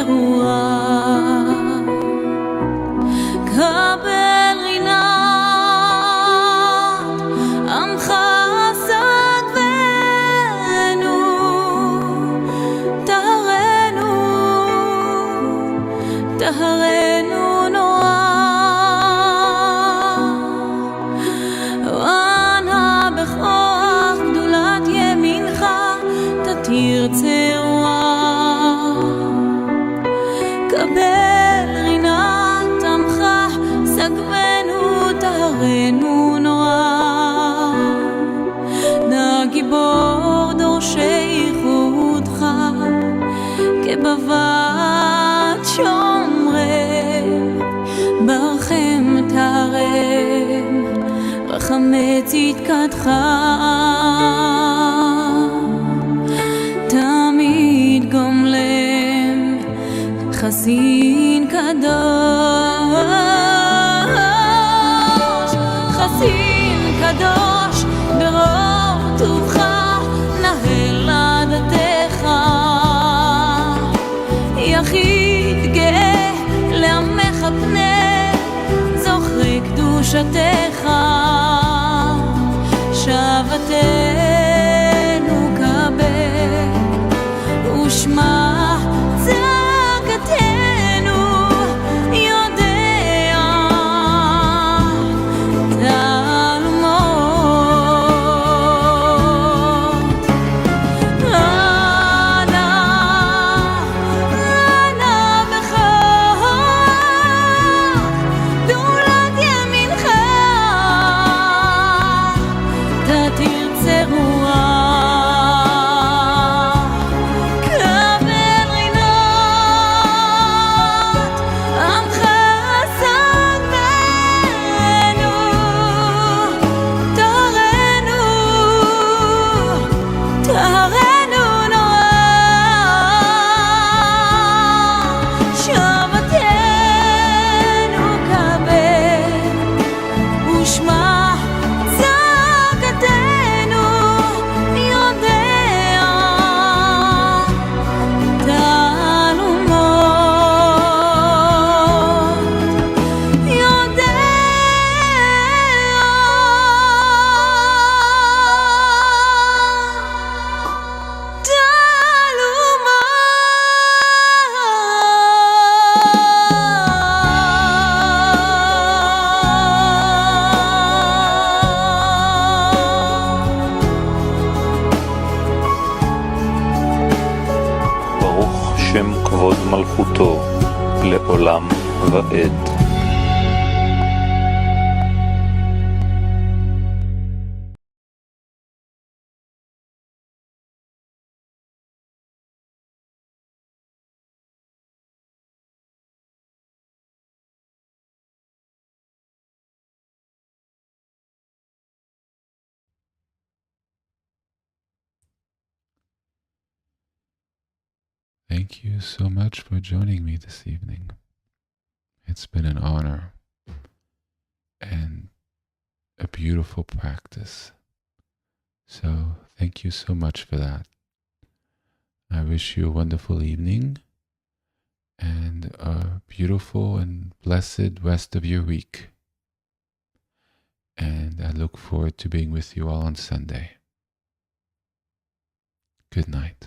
רוח, קבל רינת עמך סגבנו, טהרנו, טהרנו תרצה רוח, קבל רינת עמך סגבנו, טהרנו נורא. נא גיבור דורשי ייחודך, כבבת שומרם, ברכם תרם, רחמי צדקתך. תמיד גומלם, חסין קדוש, חסין קדוש, ברוב טובך נהל עדתך. יחיד גאה לעמך פנה, זוכרי קדושתך. שבתנו קבל ושמע צעקתנו, יודע תעלומות. אנא, אנא בכך, גאולת ימינך, תרצה רוח. שם כבוד מלכותו לעולם ועד. Thank you so much for joining me this evening. It's been an honor and a beautiful practice. So thank you so much for that. I wish you a wonderful evening and a beautiful and blessed rest of your week. And I look forward to being with you all on Sunday. Good night.